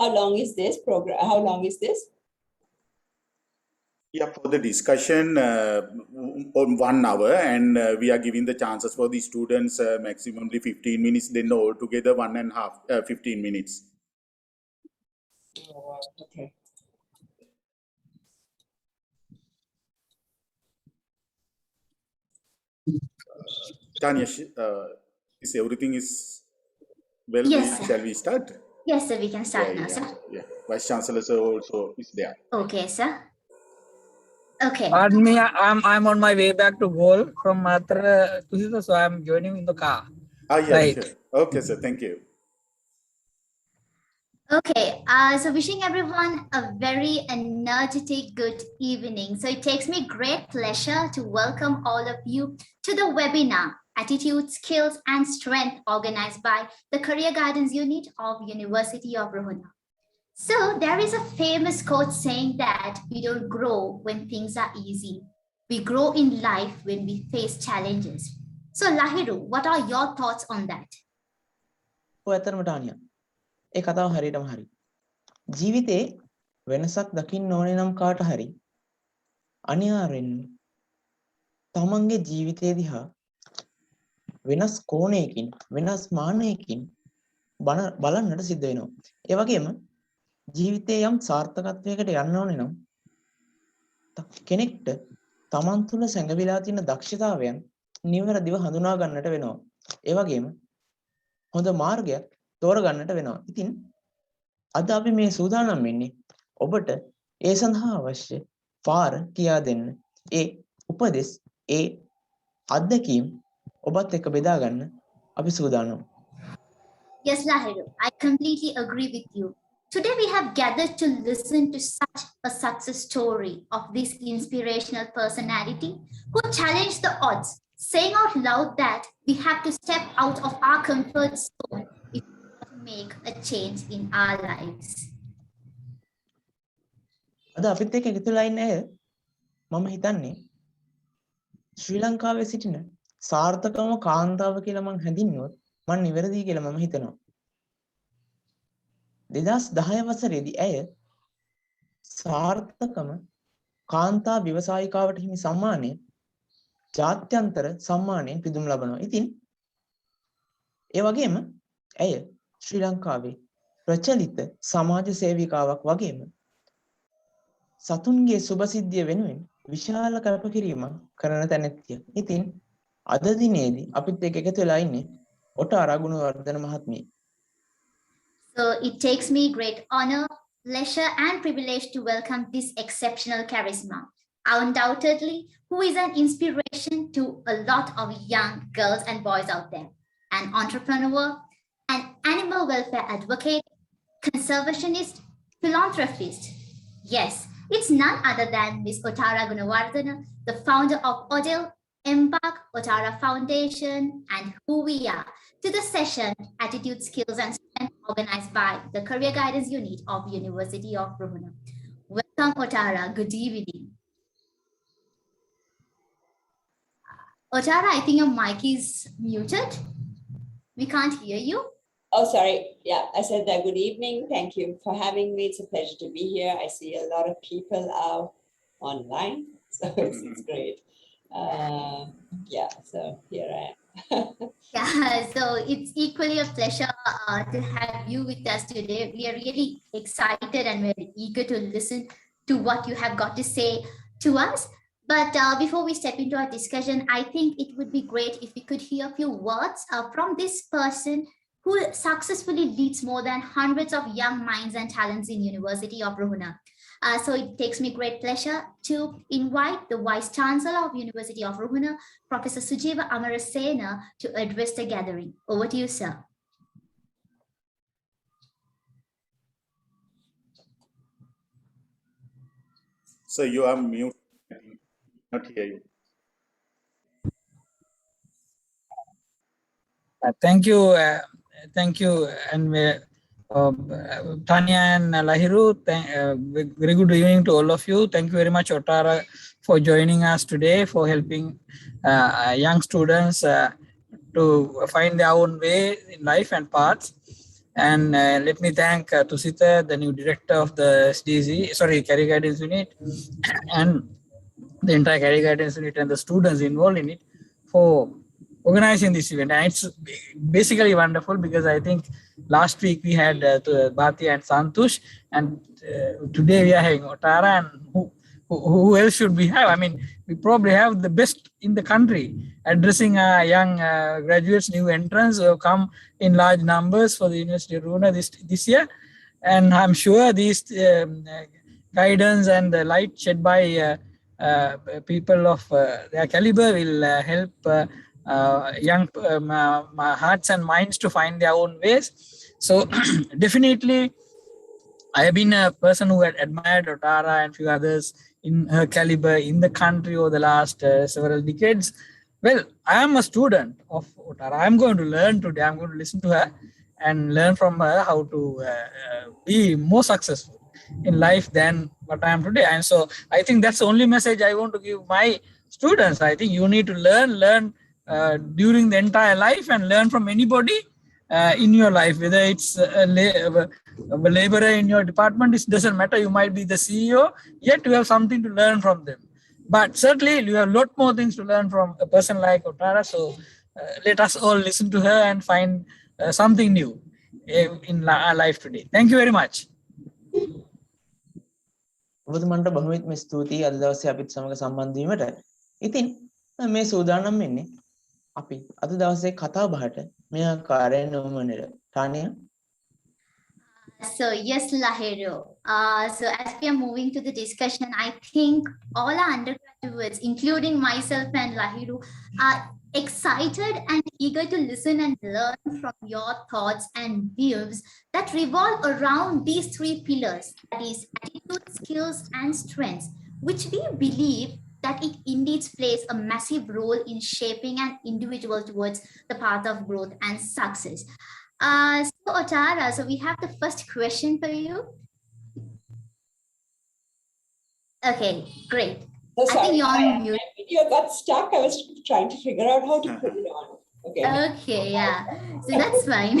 How long is this program? How long is this? Yeah, for the discussion on 1 hour, and we are giving the chances for the students maximally 15 minutes, then altogether 1.5, 15 minutes. Oh, okay. Tanya, is everything is well? Yes, sir. Shall we start? Yes, sir, we can start now, sir. Yeah. Vice Chancellor sir also is there. Okay, sir. Okay. Pardon me, I'm on my way back to Goal from Matra to Sita, so I'm joining in the car. Yeah, Right. sure. Okay, sir. Thank you. Okay, so wishing everyone a very energetic good evening. So it takes me great pleasure to welcome all of you to the webinar, Attitude, Skills and Strength, organized by the Career Guidance Unit of University of Ruhuna. So there is a famous quote saying that we don't grow when things are easy. We grow in life when we face challenges. So Lahiru, what are your thoughts on that? ඒ කතාව හරියටම හරි. ජීවිතේ වෙනසක් දකින්න ඕනේ නම් කාට හරි අනිවාර්යෙන්ම තමන්ගේ ජීවිතය දිහා වෙනස් කෝණයකින් වෙනස් මානයකින් බලන්නට සිද්ධ වෙනවා. ඒ වගේම ජීවිතේ යම් සාර්ථකත්වයකට යන්න ඕනේ නම් කෙනෙක්ට තමන් තුළ සැඟවිලා තියෙන දක්ෂතාවයන් නිවැරදිව හඳුනා ගන්නට වෙනවා. ඒ වගේම හොඳ මාර්ගයක් තෝරගන්නට වෙනවා. ඉතින් අද අපි මේ සූදානම් වෙන්නේ ඔබට ඒ සඳහා අවශ්‍ය පාර කියා දෙන්න. ඒ උපදෙස් ඒ අත්දැකීම් ඔබත් එක්ක බෙදා ගන්න අපි සූදානම්. Yes, Lahiru, I completely agree with you. Today we have gathered to listen to such a success story of this inspirational personality who challenged the odds, saying out loud that we have to step out of our comfort zone if we want to make a change in our lives. අද අපිත් එක්ක එකතුලා ඉන්න අය මම හිතන්නේ ශ්‍රී ලංකාවේ සිටින සාර්ථකම කාන්තාව කියලා මම හැඳින්වුවොත් මම නිවැරදි කියලා මම හිතනවා. 2010 වසරේදී ඇය සාර්ථකම කාන්තා ව්‍යවසායිකාවට හිමි සම්මානය ජාත්‍යන්තර සම්මානයෙන් පිදුම් ලබනවා. ඉතින් ඒ වගේම ඇය ශ්‍රී ලංකාවේ ප්‍රචලිත සමාජ සේවිකාවක් වගේම සතුන්ගේ සුබසිද්ධිය වෙනුවෙන් විශාල කැපකිරීමක් කරන තැනැත්තිය. ඉතින් අද දිනේදී අපිත් එක්ක එකතු වෙලා ඉන්නේ ඔටාරා ගුණවර්ධන මහත්මිය. So it takes me great honor, pleasure and privilege to welcome this exceptional charisma. Undoubtedly, who is an inspiration to a lot of young girls and boys out there. An entrepreneur, an animal welfare advocate, conservationist, philanthropist. Yes, it's none other than Miss Otara Gunawardena, the founder of Odell, Embark, Otara Foundation, and who we are, to the session Attitude, Skills and Strength, organized by the Career Guidance Unit of University of Ruhuna. Welcome, Otara. Good evening. Otara, I think your mic is muted. We can't hear you. Oh, sorry. Yeah, I said that. Good evening. Thank you for having me. It's a pleasure to be here. I see a lot of people online, so it's great. Yeah, so here I am. Yeah, so it's equally a pleasure to have you with us today. We are really excited and very eager to listen to what you have got to say to us. But before we step into our discussion, I think it would be great if we could hear a few words from this person who successfully leads more than hundreds of young minds and talents in University of Ruhuna. So it takes me great pleasure to invite the Vice Chancellor of University of Ruhuna, Professor Sujiva Amarasena, to address the gathering. Over to you, sir. So you are mute. I cannot hear you. Thank you. Thank you. And Tanya and Lahiru, very good evening to all of you. Thank you very much, Otara, for joining us today, for helping young students to find their own way in life and paths. And let me thank Tusita, the new director of the Career Guidance Unit, and the entire Career Guidance Unit and the students involved in it for organizing this event. And it's basically wonderful because I think last week we had Bhati and Santush, and today we are having Otara, and who else should we have? I mean, we probably have the best in the country addressing young graduates, new entrants who have come in large numbers for the University of Runa this year. And I'm sure these guidance and the light shed by people of their caliber will help young hearts and minds to find their own ways. So definitely, I have been a person who had admired Otara and few others in her caliber in the country over the last several decades. Well, I am a student of Otara. I'm going to learn today. I'm going to listen to her and learn from her how to be more successful in life than what I am today. And so I think that's the only message I want to give my students. I think you need to learn during the entire life and learn from anybody in your life, whether it's a laborer in your department. It doesn't matter. You might be the CEO, yet you have something to learn from them. But certainly you have a lot more things to learn from a person like Otara. So let us all listen to her and find something new in our life today. Thank you very much. ඔබතුමන්ට බොහොමත්ම ස්තුතියි අද දවසේ අපිත් සමග සම්බන්ධ වීමට. ඉතින් මේ සූදානම් වෙන්නේ අපි අද දවසේ කතා බහට මේ ආකාරයෙන් නොමනෙර. Tania. So yes, Lahiro. So as we are moving to the discussion, I think all our undergraduates, including myself and Lahiro, are excited and eager to listen and learn from your thoughts and views that revolve around these three pillars, that is attitude, skills, and strengths, which we believe that it indeed plays a massive role in shaping an individual towards the path of growth and success. So Otara, so we have the first question for you. Okay, great. So sorry, I think you're on mute. my video got stuck. I was trying to figure out how to put it on. Okay. Okay, yeah. So that's fine.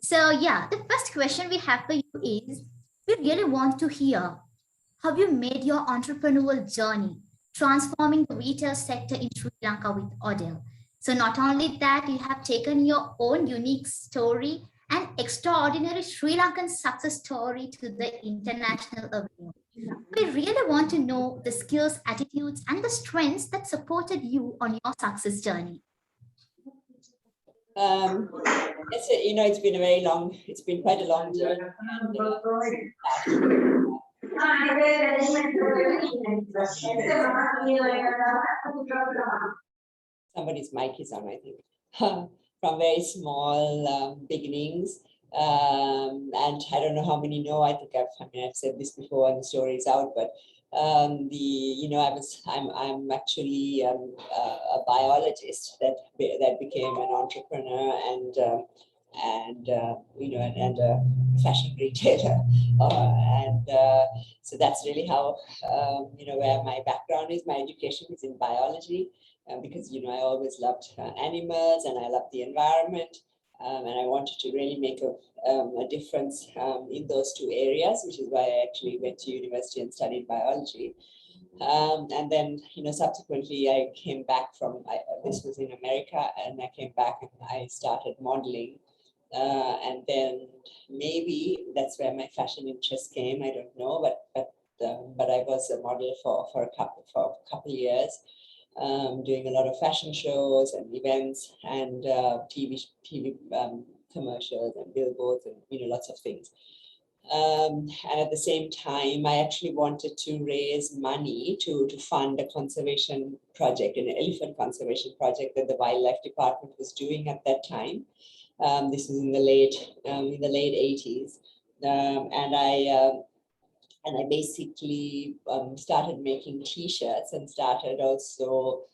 So yeah, the first question we have for you is, we really want to hear how you made your entrepreneurial journey, transforming the retail sector in Sri Lanka with Odell. So not only that, you have taken your own unique story and extraordinary Sri Lankan success story to the international arena. We really want to know the skills, attitudes, and the strengths that supported you on your success journey. It's been it's been quite a long journey. Somebody's mic is on, I think. From very small beginnings. And I don't know how many know. I think I've said this before and the story is out, but I'm actually a biologist that became an entrepreneur and a fashion retailer, so that's really how where my background is. My education is in biology. Because I always loved animals and I loved the environment, and I wanted to really make a difference in those two areas, which is why I actually went to university and studied biology. And then subsequently I came back from this was in America, and I came back and I started modeling, and then maybe that's where my fashion interest came. I don't know, but I was a model for a couple years. Doing a lot of fashion shows and events and TV commercials and billboards and lots of things. And at the same time, I actually wanted to raise money to fund a conservation project, an elephant conservation project that the wildlife department was doing at that time. This was in the late 80s, and I basically started making T-shirts and started also,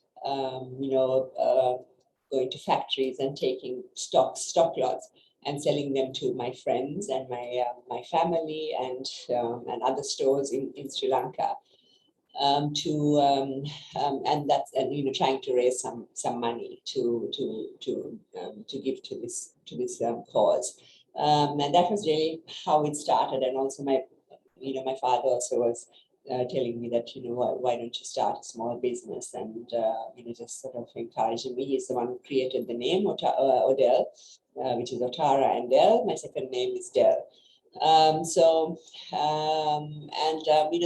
going to factories and taking stock lots and selling them to my friends and my family and other stores in Sri Lanka. trying to raise some money to give to this cause, and that was really how it started. And also my father also was telling me that why don't you start a small business, and just sort of encouraging me. He's the one who created the name Odell, which is Otara and Dell. My second name is Dell.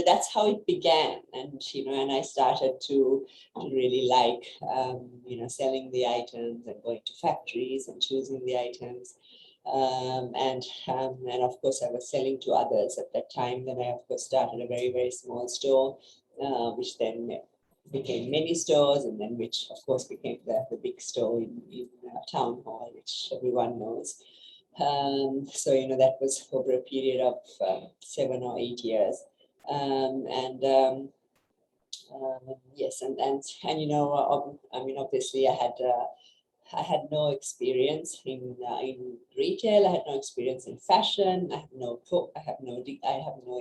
That's how it began, and I started to really like selling the items and going to factories and choosing the items, and of course I was selling to others at that time. Then I of course started a very, very small store, which then became many stores, and then which of course became the big store in Town Hall, which everyone knows. So that was over a period of 7 or 8 years, yes, and obviously I had no experience in retail. I had no experience in fashion. I have no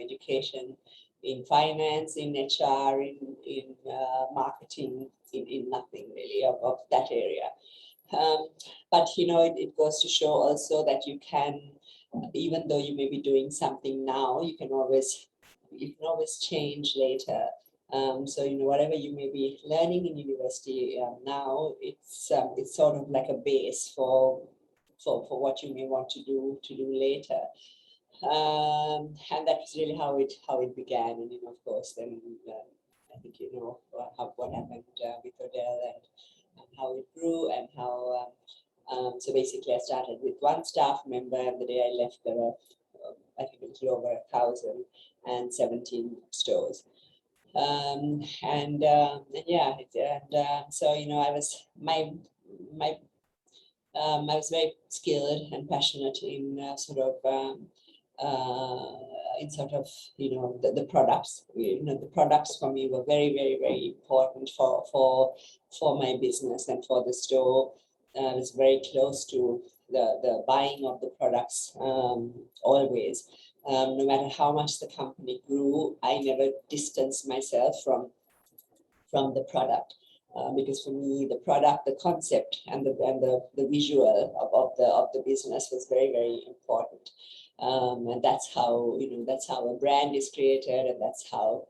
education in finance, in HR, in marketing, in nothing really of that area. But it goes to show also that you can, even though you may be doing something now, you can always change later. So whatever you may be learning in university now, it's sort of like a base for what you may want to do later. And that's really how it began. And of course, then I think what happened with Odell, and how it grew, and how so basically I started with one staff member, and the day I left there were I think it was over 1,017 stores. So I was I was very skilled and passionate in the products. The products for me were very, very, very important for my business and for the store. I was very close to the buying of the products always. No matter how much the company grew, I never distanced myself from the product, because for me the product, the concept, and the visual of the business was very, very important. And that's how a brand is created, and that's how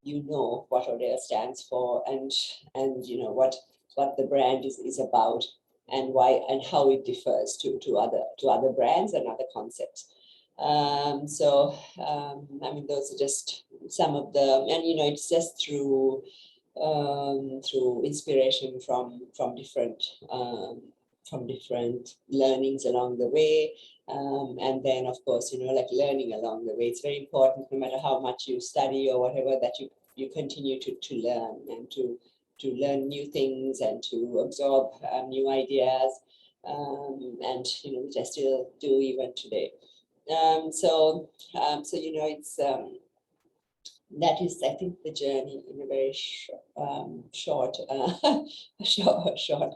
what Odell stands for, and what the brand is about, and why and how it differs to other brands and other concepts. Those are just some of the, and it's just through inspiration from different learnings along the way, and then of course like learning along the way. It's very important, no matter how much you study or whatever, that you continue to learn, and to learn new things, and to absorb new ideas, and which I still do even today. It's that is, I think, the journey in a very short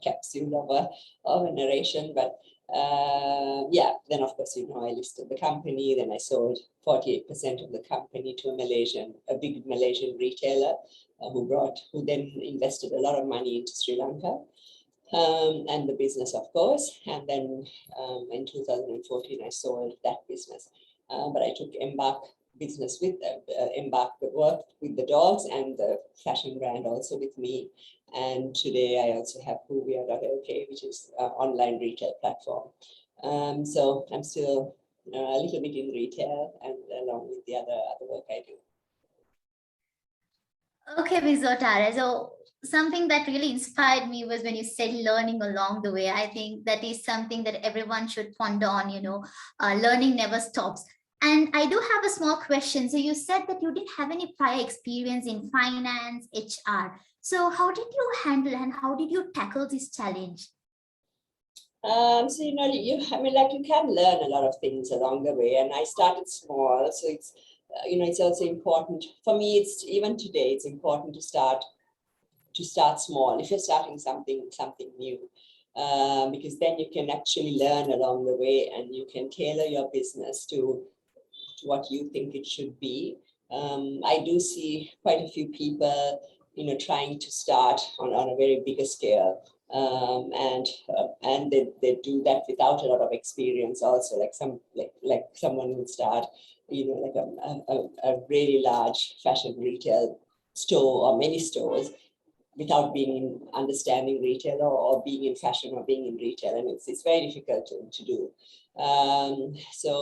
capsule of a narration. But then of course I listed the company. Then I sold 48% of the company to a big Malaysian retailer, who then invested a lot of money into Sri Lanka. And the business, of course. And then in 2014, I sold that business. But I took Embark business with Embark, worked with the dogs and the fashion brand also with me. And today I also have Gunawardena, which is an online retail platform. So I'm still a little bit in retail, and along with the other work I do. Okay, Ms. Otara. So something that really inspired me was when you said learning along the way. I think that is something that everyone should ponder on, learning never stops. And I do have a small question. So you said that you didn't have any prior experience in finance, HR. So how did you handle and how did you tackle this challenge? You can learn a lot of things along the way, and I started small. So it's it's also important for me. It's even today. It's important to start small if you're starting something new, because then you can actually learn along the way, and you can tailor your business to what you think it should be, I do see quite a few people, trying to start on a very bigger scale. And they do that without a lot of experience also, like someone would start, like a really large fashion retail store or many stores without being understanding retail or being in fashion or being in retail. And it's very difficult to do. So,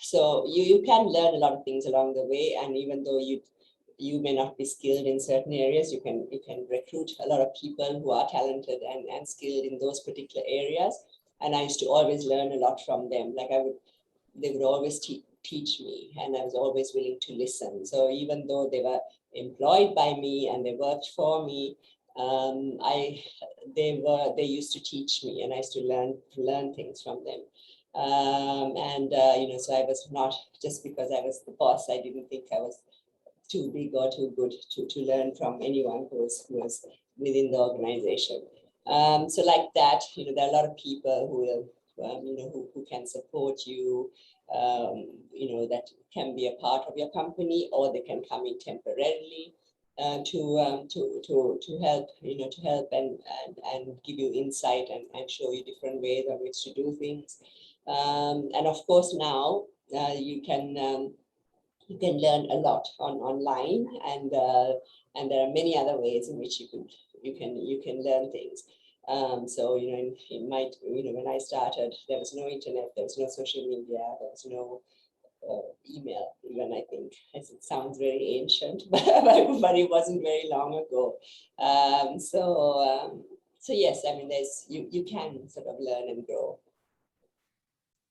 so you can learn a lot of things along the way. And even though you may not be skilled in certain areas, you can recruit a lot of people who are talented and skilled in those particular areas. And I used to always learn a lot from them. Like they would always teach me, and I was always willing to listen. So even though they were employed by me and they worked for me, they used to teach me, and I used to learn things from them. So I was not, just because I was the boss, I didn't think I was too big or too good to learn from anyone who was within the organization. So like that, there are a lot of people who will, who can support you, that can be a part of your company, or they can come in temporarily to help, to help and give you insight and show you different ways on which to do things. And of course now you can learn a lot online, and there are many other ways in which you can learn things. So in my, when I started, there was no internet, there was no social media, there was no email even. I think it sounds very ancient, but it wasn't very long ago. So yes, I mean, you can sort of learn and grow.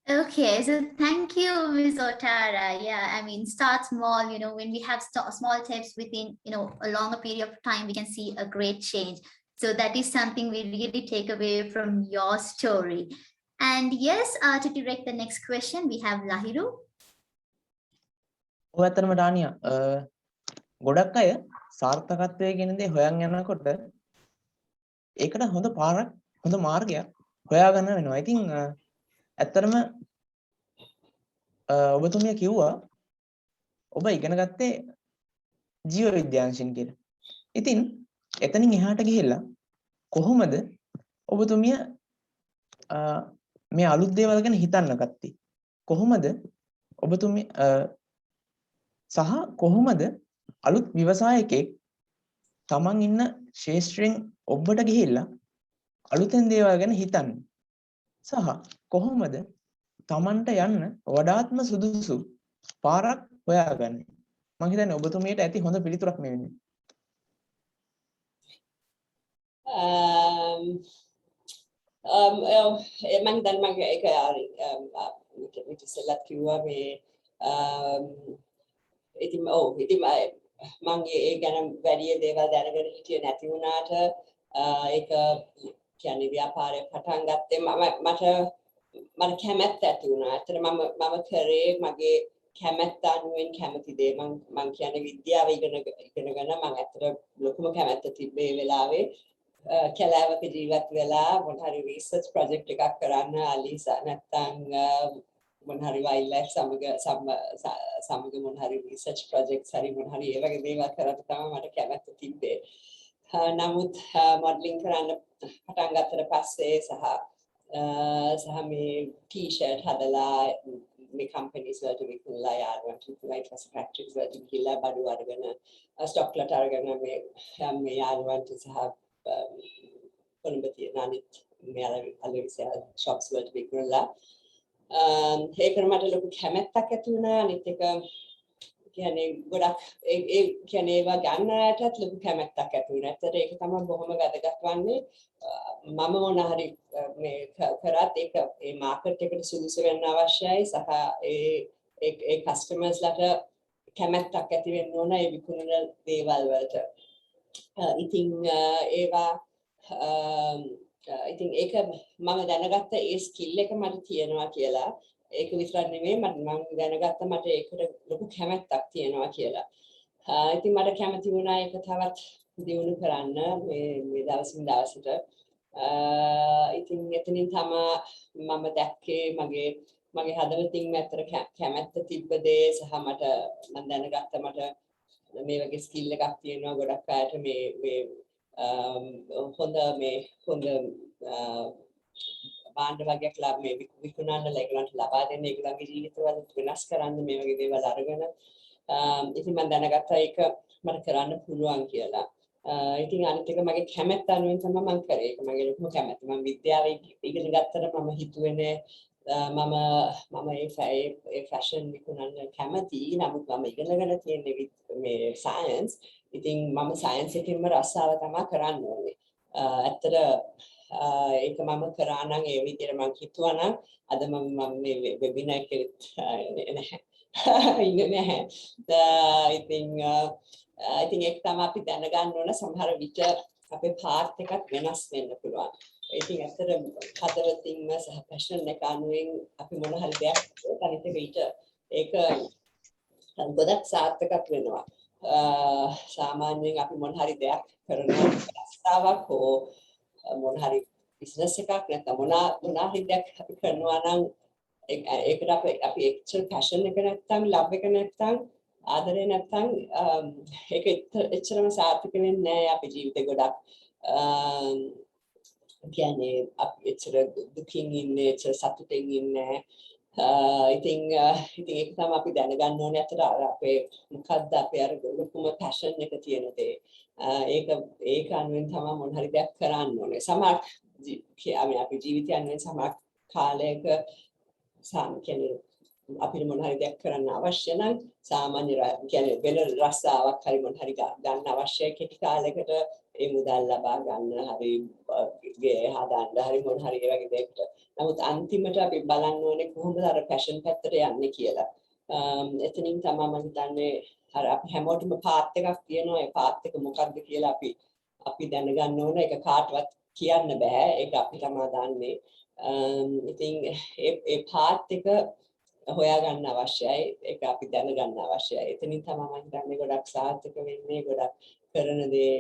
Okay, so thank you, Ms. Otara. Yeah, I mean, start small, when we have small steps within, a longer period of time, we can see a great change. So that is something we really take away from your story. And yes, to direct the next question, we have Lahiru. ඔය ඇත්තටම ඩානියා ගොඩක් අය සාර්ථකත්වයේ කියන දේ හොයන් යනකොට ඒකට හොඳ පාරක් හොඳ මාර්ගයක් හොයාගන්න වෙනවා. ඉතින් ඇත්තටම ඔබතුමිය කිව්වා ඔබ ඉගෙන ගත්තේ ජීව විද්‍යාංශයෙන් කියලා. ඉතින් එතනින් එහාට ගිහිල්ලා කොහොමද ඔබතුමිය මේ අලුත් දේවල් ගැන හිතන්න ගත්තේ? කොහොමද ඔබතුමිය සහ කොහොමද අලුත් ව්‍යවසායකයෙක් තමන් ඉන්න ශාස්ත්‍රයෙන් ඔබට ගිහිල්ලා අලුතෙන් දේවල් ගැන හිතන්නේ? සහ කොහොමද තමන්ට යන්න වඩාත්ම සුදුසු පාරක් හොයාගන්නේ? මම හිතන්නේ ඔබතුමියට ඇති හොඳ පිළිතුරක් මේ වෙන්නේ. මම දැන් මගේ ඒක ඉතිසලත් කිව්වා මේ ඉතින් මම ඒ ගැන වැඩි දේවල් දැනගෙන හිටියේ නැති වුණාට ඒක කියන්නේ ව්‍යාපාරය පටන් ගත්තේ මට කැමැත්ත ඇති වුණා. ඇත්තට මම කරේ මගේ කැමැත්ත අනුවෙන් කැමති දේ. මම කියන්නේ විද්‍යාව ඉගෙනගෙන මම ඇත්තට ලොකුම කැමැත්ත තිබ්බේ ඒ වෙලාවේ කැලෑවක ජීවත් වෙලා මොන හරි රිසර්ච් ප්‍රොජෙක්ට් එකක් කරන්න අලිසා නැත්තම් මොන හරි වයිල්ඩ් ලයිෆ් සමග මොන හරි රිසර්ච් ප්‍රොජෙක්ට්ස් හරි මොන හරි ඒ වගේ දේවල් කරන්න තමයි මට කැමැත්ත තිබ්බේ. නමුත් මොඩලින් කරන්න පටන් ගත්තට පස්සේ සහ මේ ටී-ෂර්ට් හදලා මේ කම්පැනිස් වලට විකුණලා යාළුවන්ට විකුණලා ඊට පස්සේ ෆැක්ටරිස් වලට ගිහිල්ලා බඩු අරගෙන ස්ටොක්ලට අරගෙන මේ යාළුවන්ට සහ කොළඹ තියෙන අනිත් මේ අලෙවිසල් shops වලට විකුණලා ඒකට මට ලොකු කැමැත්තක් ඇති වුණා. අනිත් එක කියන්නේ ගොඩක් ඒ කියන්නේ ඒවා ගන්නටත් ලොකු කැමැත්තක් ඇති වුණා. ඇත්තට ඒක තමයි බොහොම වැදගත් වන්නේ. මම මොන හරි මේ කරත් ඒක ඒ මාකට් එකට සුදුසු වෙන්න අවශ්‍යයි. සහ ඒ කස්ටමර්ස්ලාට කැමැත්තක් ඇති වෙන්න ඕන ඒ විකුණන දේවල් වලට. ඉතින් ඒවා ඉතින් ඒක මම දැනගත්ත ඒ ස්කිල් එක මට තියෙනවා කියලා. ඒක විතරක් නෙමෙයි මම දැනගත්ත මට ඒකට ලොකු කැමැත්තක් තියෙනවා කියලා. ඉතින් මට කැමති වුණා ඒක තවත් දියුණු කරන්න මේ දවසින් දවසට. ඉතින් එතනින් තමයි මම දැක්කේ මගේ මගේ හදවතින්ම ඇත්තට කැමැත්ත තිබ්බ දේ සහ මට මම දැනගත්ත මට මේ වගේ ස්කිල් එකක් තියෙනවා ගොඩක් අයට මේ හොඳ භාණ්ඩ වගේක් මේ විකුණන්න ඒගොල්ලන්ට ලබා දෙන්න ඒගොල්ලන්ගේ ජීවිතවල වෙනස් කරන්න මේ වගේ දේවල් අරගෙන ඉතින් මම දැනගත්තා ඒක මට කරන්න පුළුවන් කියලා. ඉතින් අනිත් එක මගේ කැමැත්ත අනුවෙන් තමයි මම කරේ. ඒක මගේ ලොකුම කැමැත්ත. මම විද්‍යාවේ ඉගෙන ගත්තට මම හිතුවේ මම ඒ ෆැෂන් විකුණන්න කැමතියි. නමුත් මම ඉගෙනගෙන තියෙන්නේ මේ සයන්ස්. ඉතින් මම සයන්ස් එකෙන්ම රස්සාව තමයි කරන්න ඕනේ. ඇත්තට ඒක මම කරා නම් ඒ විදිහට මම හිතුවා නම් අද මම මේ වෙබිනාර් එකේ නැහැ. ඉන්නේ නැහැ. ඉතින් ඒක තමයි අපි දැනගන්න ඕන සමහර විට අපේ පාත් එකක් වෙනස් වෙන්න පුළුවන්. ඉතින් ඇත්තට හදවතින්ම සහ පැෂන් එක අනුවෙන් අපි මොන හරි දෙයක් අනිත් විට ඒක ගොඩක් සාර්ථකක් වෙනවා. සාමාන්‍යයෙන් අපි මොන හරි දෙයක් කරනවා රස්සාවක් හෝ මොන හරි බිස්නස් එකක් නැත්නම් මොන හරි දෙයක් අපි කරනවා නම් ඒකට අපි එක්චර් පැෂන් එක නැත්නම් ලව් එක නැත්නම් ආදරේ නැත්නම් ඒක එච්චරම සාර්ථක වෙන්නේ නැහැ අපේ ජීවිතේ ගොඩක් කියන්නේ අපි එච්චර දුකින් ඉන්නේ එච්චර සතුටින් ඉන්නේ ඉතින් ඒක තමයි අපි දැනගන්න ඕනේ අතට අපේ මොකද්ද අපේ අර ලොකුම පැෂන් එක තියෙන දේ ඒක අනුවෙන් තමයි මොන හරි දෙයක් කරන්න ඕනේ සමහර අපි ජීවිතය අනුවෙන් සමහර කාලයක කියන්නේ අපිට මොන හරි දෙයක් කරන්න අවශ්‍ය නම් සාමාන්‍ය කියන්නේ වෙන රස්සාවක් හරි මොන හරි ගන්න අවශ්‍ය කෙටි කාලයකට ඒ මුදල් ලබා ගන්න හරි ගේ හදාන්න හරි මොන හරි ඒ වගේ දෙයකට. නමුත් අන්තිමට අපි බලන්න ඕනේ කොහොමද අර පැෂන් පැත්තට යන්නේ කියලා. එතනින් තමයි මම හිතන්නේ අර අපි හැමෝටම පාත් එකක් තියෙනවා. ඒ පාත් එක මොකක්ද කියලා අපි දැනගන්න ඕනේ. ඒක කාටවත් කියන්න බෑ. ඒක අපි තමයි දන්නේ. ඉතින් ඒ පාත් එක හොයාගන්න අවශ්‍යයි ඒක අපි දැනගන්න අවශ්‍යයි එතනින් තමයි මම හිතන්නේ ගොඩක් සාර්ථක වෙන්නේ ගොඩක් කරන දේ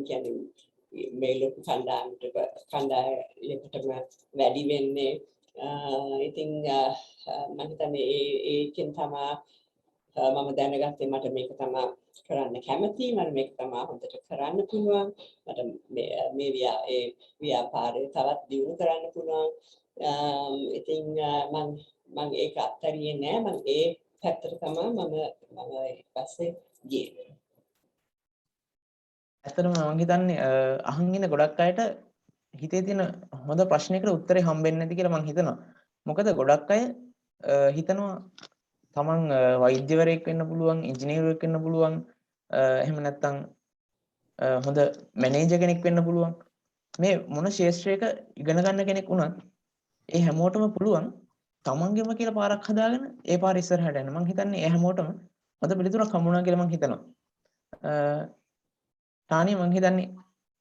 කියන්නේ මේ ලොකු කණ්ඩායමකටම වැඩි වෙන්නේ ඉතින් මම හිතන්නේ ඒකෙන් තමයි මම දැනගත්තේ මට මේක තමයි කරන්න කැමති මම මේක තමයි හොඳට කරන්න පුළුවන් මට මේ ව්‍යාපාරය තවත් දියුණු කරන්න පුළුවන් ඉතින් මම ඒක අත්හැරියේ නෑ මම ඒ පැත්තට තමයි මම ඊපස්සේ ගියේ. ඇත්තටම මම හිතන්නේ අහන් ඉන්න ගොඩක් අයට හිතේ තියෙන හොඳ ප්‍රශ්නයකට උත්තරේ හම්බෙන්නේ නැති කියලා මම හිතනවා. මොකද ගොඩක් අය හිතනවා තමන් වෛද්‍යවරයෙක් වෙන්න පුළුවන්, ඉංජිනේරුවෙක් වෙන්න පුළුවන්, එහෙම නැත්නම් හොඳ මැනේජර් කෙනෙක් වෙන්න පුළුවන්. මේ මොන ශාස්ත්‍රයක ඉගෙන ගන්න කෙනෙක් වුණත් ඒ හැමෝටම පුළුවන් තමන්ගේම කියලා පාරක් හදාගෙන ඒ පාර ඉස්සරහට යන්න. මම හිතන්නේ ඒ හැමෝටම හොඳ පිළිතුරක් හම්බුණා කියලා මම හිතනවා. තානිය මම හිතන්නේ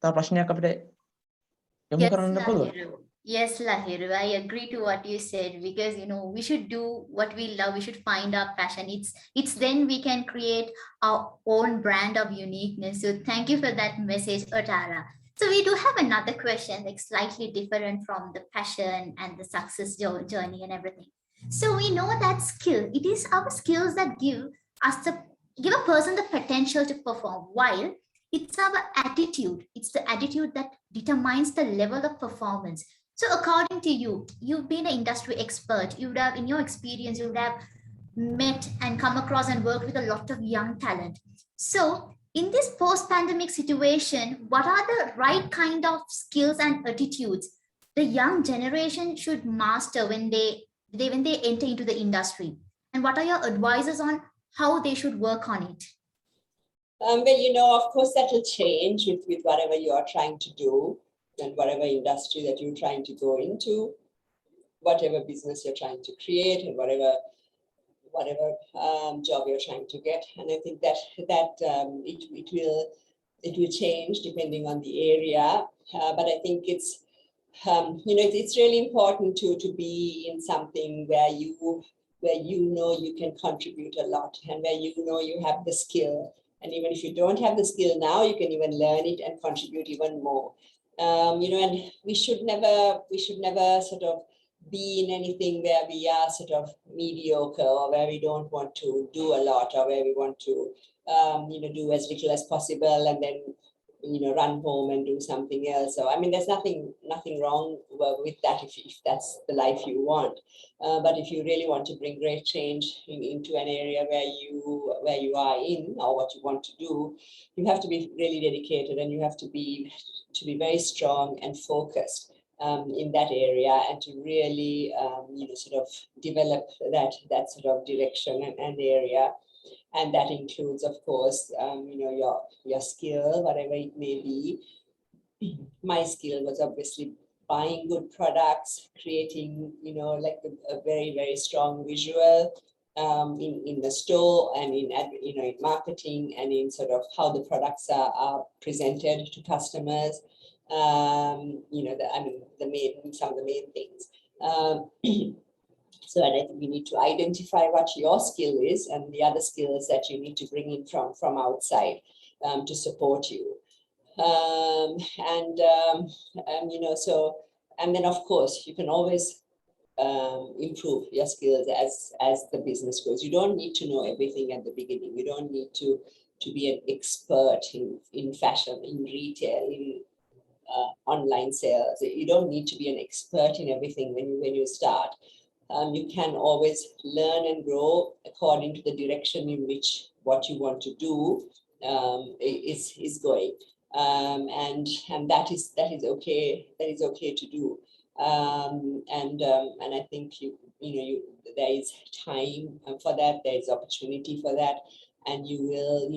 තව ප්‍රශ්නයක් අපිට යොමු කරන්න පුළුවන්. Yes, Lahiru, I agree to what you said because we should do what we love. We should find our passion. It's then we can create our own brand of uniqueness. So thank you for that message, Otara. So we do have another question, like slightly different from the passion and the success journey and everything. So we know that skill, it is our skills that give a person the potential to perform, while it's our attitude. It's the attitude that determines the level of performance. So according to you, you've been an industry expert. You would have, in your experience, you would have met and come across and worked with a lot of young talent. So in this post-pandemic situation, what are the right kind of skills and attitudes the young generation should master when they enter into the industry? And what are your advices on how they should work on it? Well, of course, that will change with whatever you are trying to do and whatever industry that you're trying to go into, whatever business you're trying to create and whatever job you're trying to get. And I think that it will change depending on the area. But I think it's really important to be in something where you can contribute a lot and where you have the skill. And even if you don't have the skill now, you can even learn it and contribute even more. And we should never sort of be in anything where we are sort of mediocre, or where we don't want to do a lot, or where we want to do as little as possible and then run home and do something else. So I mean, there's nothing wrong with that if that's the life you want. But if you really want to bring great change into an area where you are in, or what you want to do, you have to be really dedicated, and you have to be very strong and focused in that area, and to really sort of develop that sort of direction and area. And that includes, of course, your skill, whatever it may be. My skill was obviously buying good products, creating, like a very, very strong visual in the store, and in marketing, and in sort of how the products are presented to customers. Some of the main things. So, and I think you need to identify what your skill is, and the other skills that you need to bring in from outside to support you. And then of course you can always improve your skills as the business grows. You don't need to know everything at the beginning. You don't need to be an expert in fashion, in retail, in online sales. You don't need to be an expert in everything when you start. You can always learn and grow according to the direction in which what you want to do is going, and that is okay. That is okay to do, and I think there is time for that. There is opportunity for that. And you will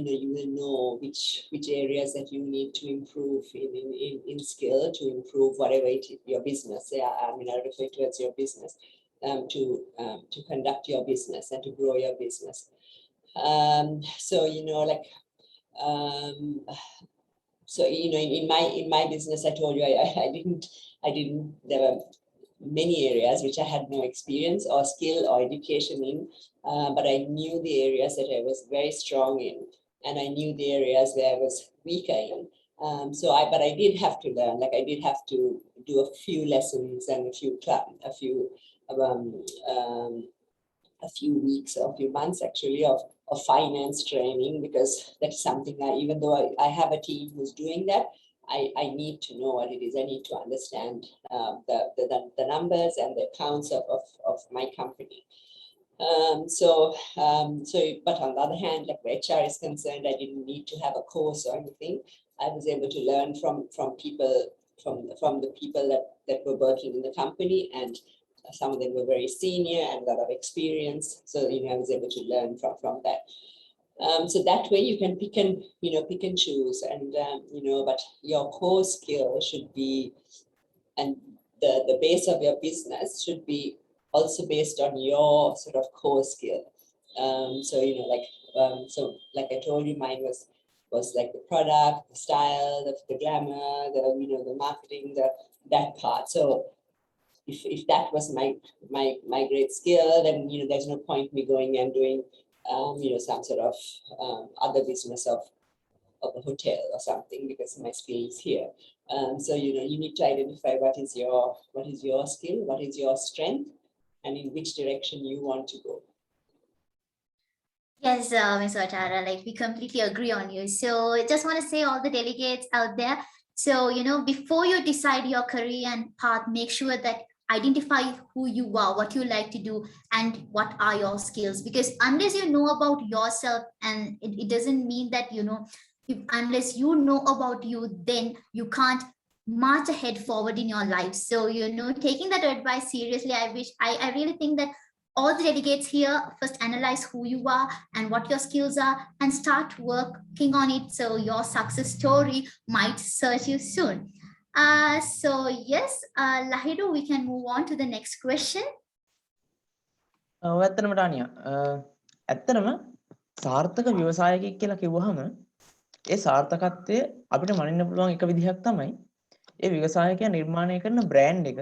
know which areas that you need to improve in skill, to improve whatever it is, your business. Yeah, I mean, I refer to as your business, to conduct your business and to grow your business. So in my business, I told you I didn't. There were many areas which I had no experience or skill or education in, but I knew the areas that I was very strong in, and I knew the areas where I was weaker in. But I did have to learn. Like, I did have to do a few lessons and a few weeks or a few months actually of finance training, because that's something even though I have a team who's doing that, I need to know what it is. I need to understand the numbers and the accounts of my company. But on the other hand, like where HR is concerned, I didn't need to have a course or anything. I was able to learn from people, from the people that were working in the company, and some of them were very senior and a lot of experience. So I was able to learn from that. So that way you can pick and choose, and but your core skill should be, and the base of your business should be also based on your sort of core skill. So like I told you, mine was like the product, the style, the glamour, the marketing, that part. So if that was my great skill, then there's no point me going and doing some sort of other business of a hotel or something, because my skill is here. So you need to identify what is your skill, what is your strength, and in which direction you want to go. Yes, Ms. Otara, like we completely agree on you. So I just want to say, all the delegates out there, so before you decide your career and path, make sure that identify who you are, what you like to do, and what are your skills. Because unless you know about yourself, and it doesn't mean that unless you know about you, then you can't march ahead forward in your life. So taking that advice seriously, I really think that all the delegates here first analyze who you are and what your skills are, and start working on it, so your success story might serve you soon. So yes, Lahiru, we can move on to the next question. ඇත්තටම ටානියා ඇත්තටම සාර්ථක ව්‍යවසායකයෙක් කියලා කිව්වහම ඒ සාර්ථකත්වය අපිට මනින්න පුළුවන් එක විදිහක් තමයි ඒ ව්‍යවසායකයා නිර්මාණය කරන බ්‍රෑන්ඩ් එක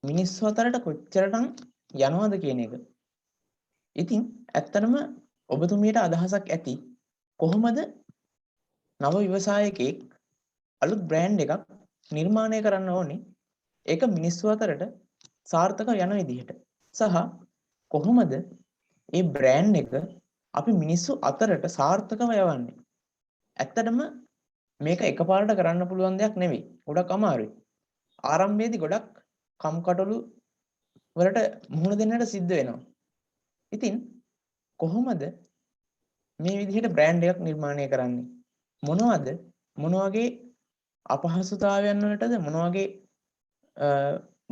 මිනිස්සු අතරට කොච්චරටම යනවද කියන එක. ඉතින් ඇත්තටම ඔබතුමියට අදහසක් ඇති කොහොමද නව ව්‍යවසායකයෙක් අලුත් බ්‍රෑන්ඩ් එකක් නිර්මාණය කරන්න ඕනේ, ඒක මිනිස්සු අතරට සාර්ථක යන විදිහට. සහ කොහොමද මේ බ්‍රෑන්ඩ් එක අපි මිනිස්සු අතරට සාර්ථකව යවන්නේ? ඇත්තටම මේක එකපාරට කරන්න පුළුවන් දෙයක් නෙවෙයි. ගොඩක් අමාරුයි. ආරම්භයේදී ගොඩක් කම්කටොළු වලට මුහුණ දෙන්නට සිද්ධ වෙනවා. ඉතින් කොහොමද මේ විදිහට බ්‍රෑන්ඩ් එකක් නිර්මාණය කරන්නේ? මොන වගේ අපහසුතාවයන් වලටද මොන වගේ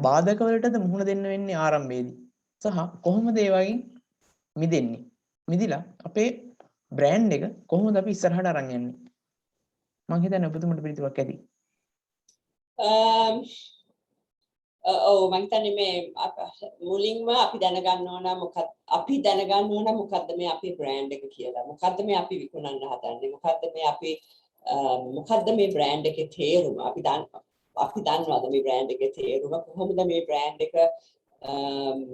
බාධක වලටද මුහුණ දෙන්න වෙන්නේ ආරම්භයේදී? සහ කොහොමද ඒ වගේ මිදෙන්නේ? මිදිලා අපේ බ්‍රෑන්ඩ් එක කොහොමද අපි ඉස්සරහට අරන් යන්නේ? මම හිතන්නේ ඔබතුමට පිළිතුරක් ඇති. ඔව් මම හිතන්නේ මේ මුලින්ම අපි දැනගන්න ඕන මොකක්ද මේ අපේ බ්‍රෑන්ඩ් එක කියලා. මොකක්ද මේ අපි විකුණන්න හදන්නේ? මොකක්ද මේ බ්‍රෑන්ඩ් එකේ තේරුම? අපි දන්නවද මේ බ්‍රෑන්ඩ් එකේ තේරුම? කොහොමද මේ බ්‍රෑන්ඩ් එක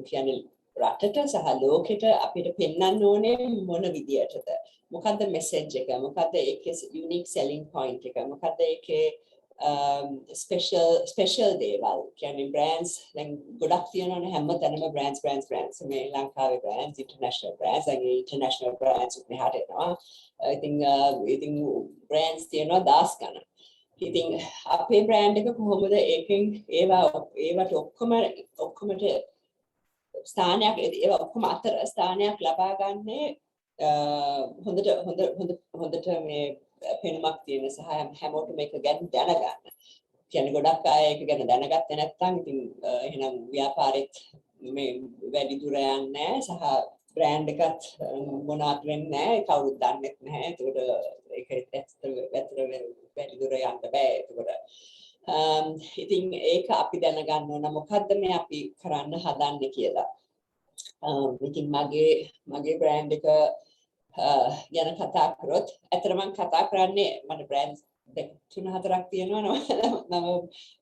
කියන්නේ රටට සහ ලෝකෙට අපිට පෙන්වන්න ඕනේ මොන විදියටද? මොකක්ද මෙසේජ් එක? මොකක්ද ඒකේ යුනික් සෙලිං පොයින්ට් එක? මොකක්ද ඒකේ ස්පෙෂල් දේවල්? කියන්නේ බ්‍රෑන්ඩ්ස් දැන් ගොඩක් තියෙනවනේ හැමතැනම බ්‍රෑන්ඩ්ස් මේ ලංකාවේ brands international brands international brands මෙහාට එනවා. ඉතින් බ්‍රෑන්ඩ්ස් තියෙනවා 10 ගණන්. ඉතින් අපේ බ්‍රෑන්ඩ් එක කොහොමද ඒකෙන් ඒවට ඔක්කොමට ස්ථානයක් ඒවා ඔක්කොම අතර ස්ථානයක් ලබා ගන්නේ හොඳට මේ පෙනුමක් තියෙන සහ හැමෝටම මේක ගැන දැනගන්න. කියන්නේ ගොඩක් අය ඒක ගැන දැනගත්තේ නැත්නම් ඉතින් එහෙනම් ව්‍යාපාරෙත් මේ වැඩි දුර යන්නේ නැහැ සහ බ්‍රෑන්ඩ් එකත් මොනවත් වෙන්නේ නැහැ. කවුරුත් දන්නේ නැහැ. ඒකට වැඩි දුර යන්න බෑ. ඉතින් ඒක අපි දැනගන්න ඕන මොකද්ද මේ අපි කරන්න හදන්නේ කියලා. ඉතින් මගේ බ්‍රෑන්ඩ් එක ගැන කතා කරොත් ඇත්තටම මම කතා කරන්නේ මට බ්‍රෑන්ඩ්ස් 3-4ක් තියෙනවා නම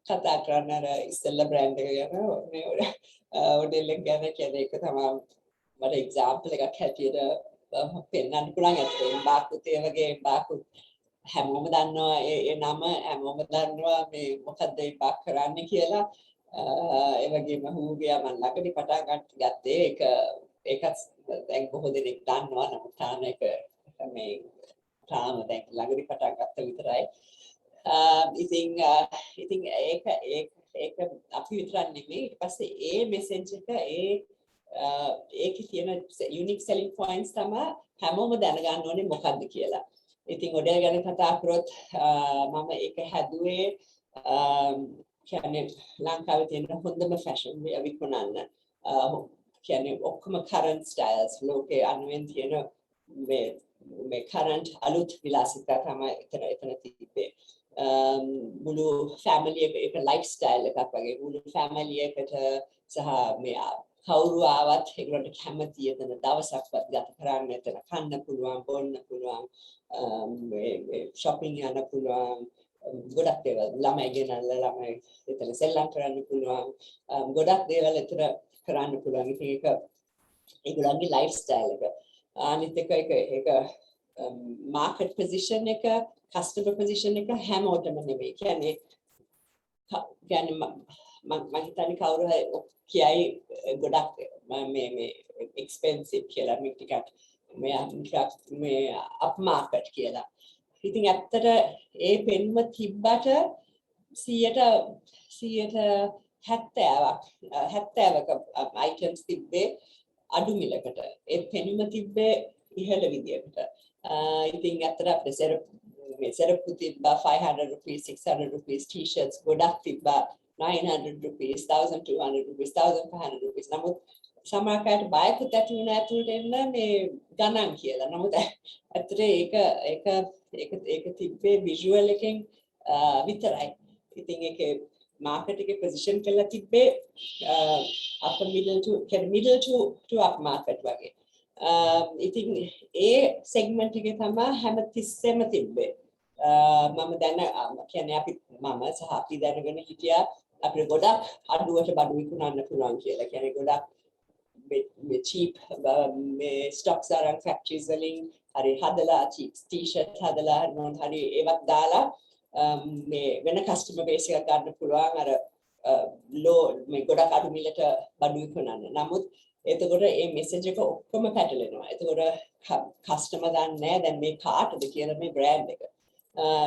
කතා කරන්න අර ඉස්සෙල්ලා බ්‍රෑන්ඩ් එක ගැන මේ ඔඩෙල් එක ගැන කියන්නේ ඒක තමයි මට එක්සැම්පල් එකක් හැටියට පෙන්නන්න පුළුවන්. ඇත්තටම බාකුත් ඒ වගේ බාකුත් හැමෝම දන්නවා ඒ නම හැමෝම දන්නවා මේ මොකද්ද ඒ බාක් කරන්නේ කියලා. ඒ වගේම හූගියා මම ළඟදී පටන් ගත්තේ ඒකත් දැන් බොහෝ දෙනෙක් දන්නවා. නමුත් තාම ඒක මේ තාම දැන් ළඟදී පටන් ගත්ත විතරයි. ඉතින් ඒක අපි විතරක් නෙමෙයි. ඊට පස්සේ ඒ මෙසේජ් එක ඒකේ තියෙන යුනික් සෙලිං පොයින්ට්ස් තමයි හැමෝම දැනගන්න ඕනේ මොකද්ද කියලා. ඉතින් ඔඩෙල් ගැන කතා කරොත් මම ඒක හැදුවේ කියන්නේ ලංකාවේ තියෙන හොඳම ෆැෂන් විකුණන්න. කියන්නේ ඔක්කොම කරන්ට් ස්ටයිල්ස් ලෝකේ අනුවෙන් තියෙන මේ කරන්ට් අලුත් විලාසිතා තමයි එතන තිබ්බේ. මුළු ෆැමිලි එක ලයිෆ් ස්ටයිල් එකක් වගේ මුළු ෆැමිලි එකට සහ මේ කවුරු ආවත් ඒගොල්ලන්ට කැමති එතන දවසක්වත් ගත කරන්න එතන කන්න පුළුවන් බොන්න පුළුවන් මේ shopping යන්න පුළුවන් ගොඩක් දේවල් ළමයි ගෙනල්ලා ළමයි එතන සෙල්ලම් කරන්න පුළුවන් ගොඩක් දේවල් එතන කරන්න පුළුවන්. ඉතින් ඒක ඒගොල්ලන්ගේ ලයිෆ් ස්ටයිල් එක. අනිත් එක මාකට් පොසිෂන් එක කස්ටමර් පොසිෂන් එක හැමෝටම නෙමෙයි. කියන්නේ මම හිතන්නේ කවුරු හරි කියයි ගොඩක් මේ එක්ස්පෙන්සිව් කියලා මේ ටිකක් මේ අප් මාකට් කියලා. ඉතින් ඇත්තට ඒ පෙන්ම තිබ්බට 70ක අයිටම්ස් තිබ්බේ අඩු මිලකට. ඒ පෙන්ම තිබ්බේ ඉහළ විදියට. ඉතින් ඇත්තට අපේ සෙරප්පු තිබ්බා 500 rupees 600 rupees t-shirts ගොඩක් තිබ්බා 900 rupees 1200 rupees 1500 rupees. නමුත් සමහරකට බයකුත් ඇති වුණා ඇතුළට එන්න මේ ගණන් කියලා. නමුත් ඇත්තට ඒක තිබ්බේ විජුවල් එකෙන් විතරයි. ඉතින් ඒකේ මාකට් එකේ පොසිෂන් කරලා තිබ්බේ upper middle to up market වගේ. ඉතින් ඒ සෙග්මන්ට් එකේ තමයි හැමතිස්සෙම තිබ්බේ. මම කියන්නේ මම සහ අපි දැනගෙන හිටියා අපිට ගොඩක් අඩුවට බඩු විකුණන්න පුළුවන් කියලා. කියන්නේ ගොඩක් මේ cheap මේ stocks අරන් factories වලින් හරි හදලා cheap t-shirt හදලා මොන හරි ඒවත් දාලා මේ වෙන customer base එකක් ගන්න පුළුවන්. අර low මේ ගොඩක් අඩු මිලට බඩු විකුණන්න. නමුත් එතකොට මේ මෙසේජ් එක ඔක්කොම පැටලෙනවා. එතකොට කස්ටමර් දන්නේ නැහැ දැන් මේ කාටද කියලා මේ බ්‍රෑන්ඩ් එක.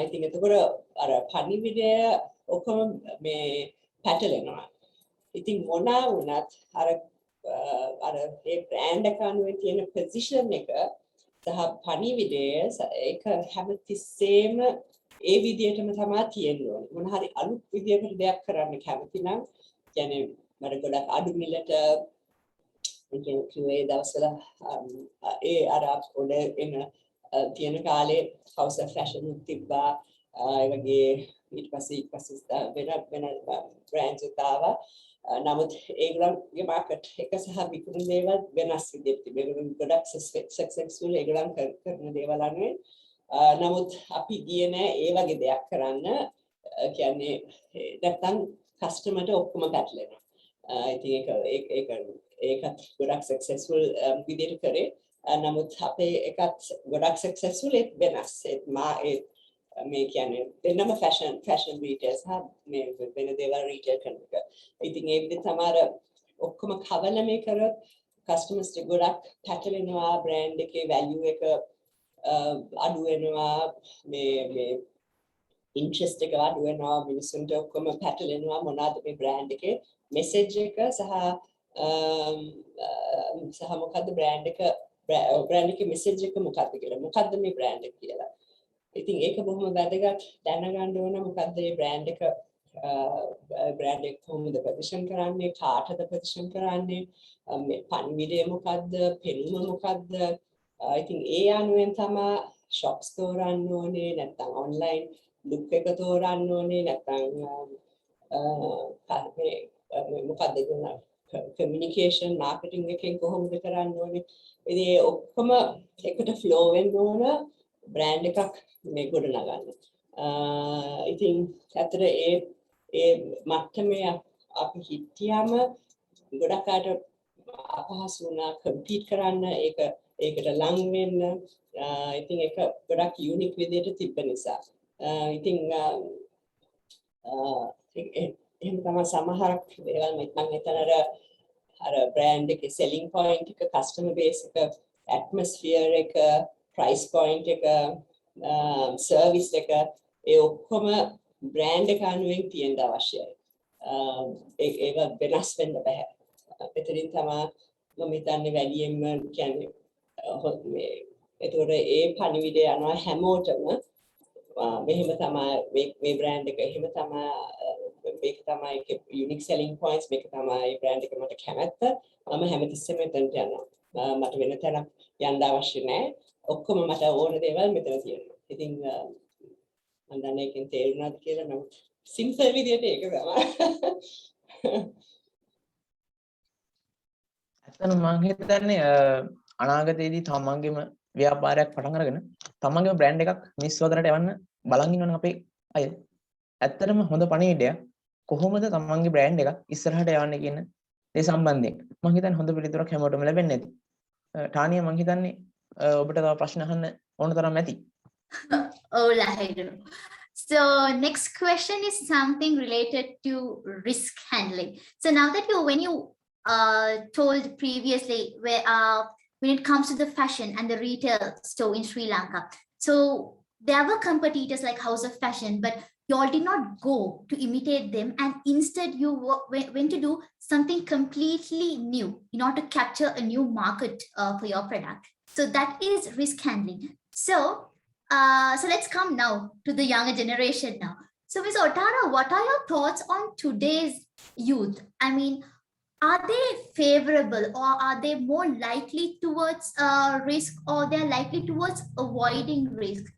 ඉතින් එතකොට අර පණිවිඩය ඔක්කොම මේ පැටලෙනවා. ඉතින් මොනවා වුණත් අර ඒ බ්‍රෑන්ඩ් එක අනුව තියෙන පොසිෂන් එක සහ පණිවිඩය ඒක හැමතිස්සෙම ඒ විදිහටම තමයි තියෙන්නේ. මොන හරි අලුත් විදිහකට දෙයක් කරන්න කැමති නම් කියන්නේ මට ගොඩක් අඩු මිලට කිව්වේ දවස්වල ඒ අර පොඩ එන තියෙන කාලේ house of fashion තිබ්බා ඒ වගේ ඊට පස්සේ වෙන brands උතාවා. නමුත් ඒගොල්ලන්ගේ මාකට් එක සහ විකුණන දේවල් වෙනස් විදිහට තිබෙනවා. ඒගොල්ලෝ ගොඩක් successful ඒගොල්ලන් කරන දේවල් අනුව. නමුත් අපි ගියේ නෑ ඒ වගේ දෙයක් කරන්න. කියන්නේ නැත්තම් කස්ටමර්ට ඔක්කොම පැටලෙනවා. ඉතින් ඒකත් ගොඩක් successful විදිහට කරේ. නමුත් අපේ එකත් ගොඩක් successful ඒත් වෙනස්. මේ කියන්නේ වෙනම fashion retail සහ මේ වෙන දේවල් retail කරන එක. ඉතින් ඒ විදිහට තමයි ඔක්කොම කවල මේ කරොත් customers ගොඩක් පැටලෙනවා brand එකේ value එක අඩු වෙනවා මේ interest එක අඩු වෙනවා මිනිස්සුන්ට ඔක්කොම පැටලෙනවා මොනවාද මේ brand එකේ message එක සහ මොකද්ද brand එකේ message එක මොකද්ද කියලා මොකද්ද මේ brand එක කියලා. ඉතින් ඒක බොහොම වැදගත් දැනගන්න ඕන මොකද්ද මේ brand එක කොහොමද ප්‍රොඩක්ෂන් කරන්නේ කාටද ප්‍රොඩක්ෂන් කරන්නේ මේ පණිවිඩය මොකද්ද පෙනුම මොකද්ද. ඉතින් ඒ අනුවෙන් තමයි shops තෝරන්න ඕනේ නැත්නම් online look එක තෝරන්න ඕනේ නැත්නම් මොකද්ද communication marketing එකෙන් කොහොමද කරන්න ඕනේ. ඉතින් ඒ ඔක්කොම එකට flow වෙන්න ඕන brand එකක් මේ ගොඩ නගන්න. ඉතින් ඇත්තට ඒ මට්ටමේ අපි හිටියම ගොඩක් අයට අපහසු වුණා කම්පීට් කරන්න ඒකට ලං වෙන්න. ඉතින් ඒක ගොඩක් යුනික් විදිහට තිබ්බ නිසා. ඉතින් එහෙම තමයි සමහරක් දේවල් මම හිතන අර බ්‍රෑන්ඩ් එකේ selling point එක customer base එක atmosphere එක price point එක service එක ඒ ඔක්කොම බ්‍රෑන්ඩ් එක අනුවෙන් තියෙන්න අවශ්‍යයි. ඒක වෙනස් වෙන්න බෑ. එතනින් තමයි මම හිතන්නේ වැඩියෙන්ම කියන්නේ ඒතකොට ඒ පණිවිඩය යනවා හැමෝටම මෙහෙම තමයි මේ බ්‍රෑන්ඩ් එක එහෙම තමයි මේක තමයි යුනික් selling points මේක තමයි බ්‍රෑන්ඩ් එක මට කැමැත්ත මම හැමතිස්සෙම එතනට යනවා මට වෙන තැනක් යන්න අවශ්‍ය නැහැ ඔක්කොම මට ඕන දේවල් මෙතන තියෙනවා. ඉතින් මම දන්නේ ඒකෙන් තේරුණාද කියලා නම් සිම්පල් විදියට ඒක තමයි. ඇත්තටම මම හිතන්නේ අනාගතයේදී තමන්ගේම ව්‍යාපාරයක් පටන් අරගෙන තමන්ගේම බ්‍රෑන්ඩ් එකක් මිස් වගරට යවන්න බලන් ඉන්නවනේ අපේ අය. ඇත්තටම හොඳ පණිවිඩයක් කොහොමද තමන්ගේ බ්‍රෑන්ඩ් එකක් ඉස්සරහට යවන්නේ කියන ඒ සම්බන්ධයෙන් මම හිතන්නේ හොඳ පිළිතුරක් හැමෝටම ලැබෙන්නේ නැති. ටානිය මම හිතන්නේ ඔබට තව ප්‍රශ්න අහන්න ඕන තරම් ඇති. Oh, Lahiro. So next question is something related to risk handling. So now that when you told previously when it comes to the fashion and the retail store in Sri Lanka, so there were competitors like House of Fashion, but you all did not go to imitate them, and instead you went to do something completely new in order to capture a new market for your product. So that is risk handling. So let's come now to the younger generation now. So Ms. Otara, what are your thoughts on today's youth? I mean, are they favorable or are they more likely towards risk, or they're likely towards avoiding risk?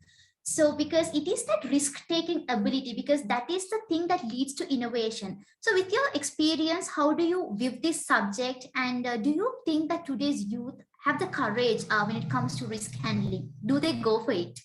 So because it is that risk-taking ability, because that is the thing that leads to innovation. So with your experience, how do you view this subject, and do you think that today's youth have the courage when it comes to risk handling? Do they go for it?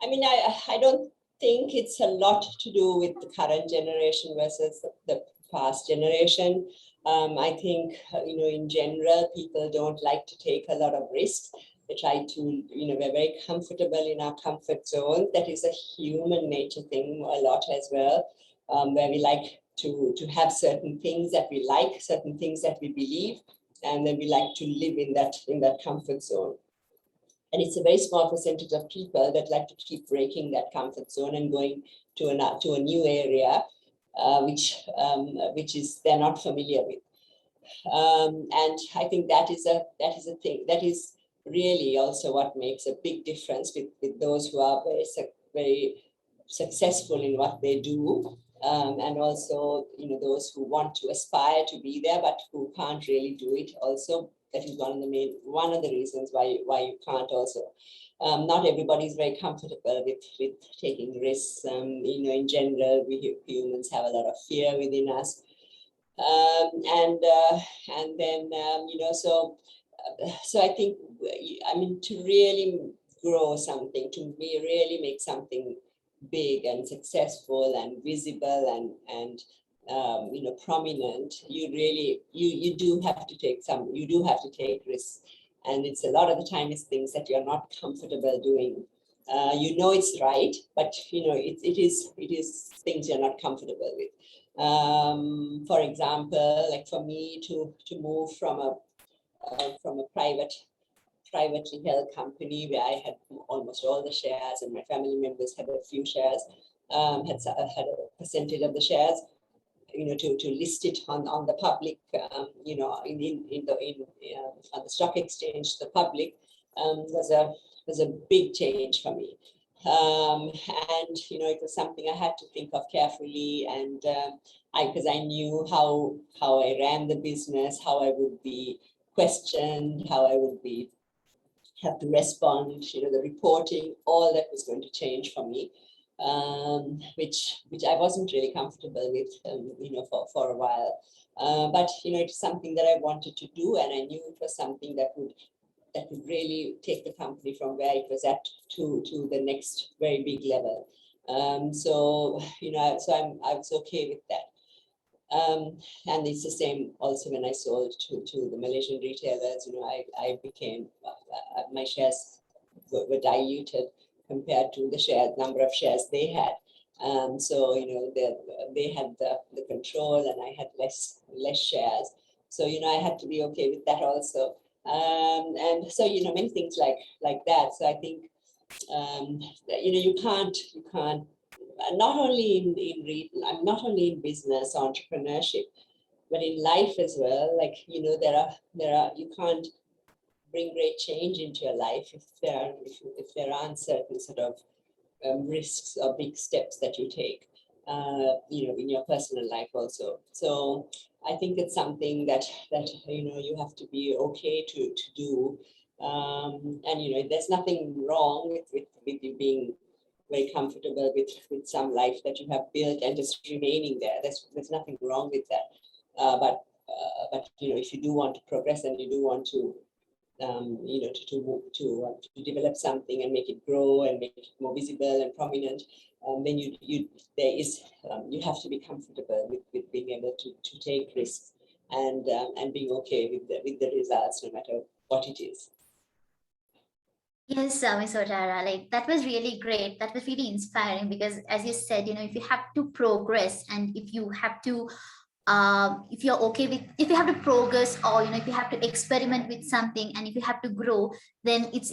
I mean, I don't think it's a lot to do with the current generation versus the past generation. I think, in general, people don't like to take a lot of risks. They try to, we're very comfortable in our comfort zone. That is a human nature thing a lot as well, where we like to have certain things that we like, certain things that we believe, and then we like to live in that comfort zone. And it's a very small percentage of people that like to keep breaking that comfort zone and going to a new area, which is they're not familiar with. And I think that is a thing that is really also what makes a big difference with those who are very successful in what they do, and also those who want to aspire to be there but who can't really do it. Also, that is one of the reasons why you can't also. Not everybody is very comfortable with taking risks. In general, we humans have a lot of fear within us. And then so I think, to really grow something, to really make something big and successful and visible and prominent, you do have to take risks. And it's a lot of the time it's things that you're not comfortable doing. It's right, but it is things you're not comfortable with. For example, like for me to move from a privately held company where I had almost all the shares and my family members had a few shares, had a percentage of the shares, to list it on the public, on the stock exchange, the public, was a big change for me. And it was something I had to think of carefully, and because I knew how I ran the business, how I would be questioned, how I would have to respond, the reporting, all that was going to change for me, which I wasn't really comfortable with, for a while. But it's something that I wanted to do, and I knew it was something that would really take the company from where it was at to the next very big level. So I was okay with that. And it's the same also when I sold to the Malaysian retailers. I became, my shares were diluted compared to the number of shares they had. So they had the control, and I had less shares. So I had to be okay with that also. And so many things like that. So I think you can't. Not only not only in business entrepreneurship, but in life as well. Like there are you can't bring great change into your life if there aren't certain sort of risks or big steps that you take, in your personal life also. So I think it's something that you have to be okay to do, and there's nothing wrong with you being very comfortable with some life that you have built and just remaining there. There's nothing wrong with that. But if you do want to progress and you do want to to develop something and make it grow and make it more visible and prominent, then you have to be comfortable with being able to take risks and being okay with the results, no matter what it is. Yes, Ms. Otara, like that was really great. That was really inspiring because, as you said, if you have to progress and if you have to, if you're okay with, if you have to progress, or if you have to experiment with something, and if you have to grow, then it's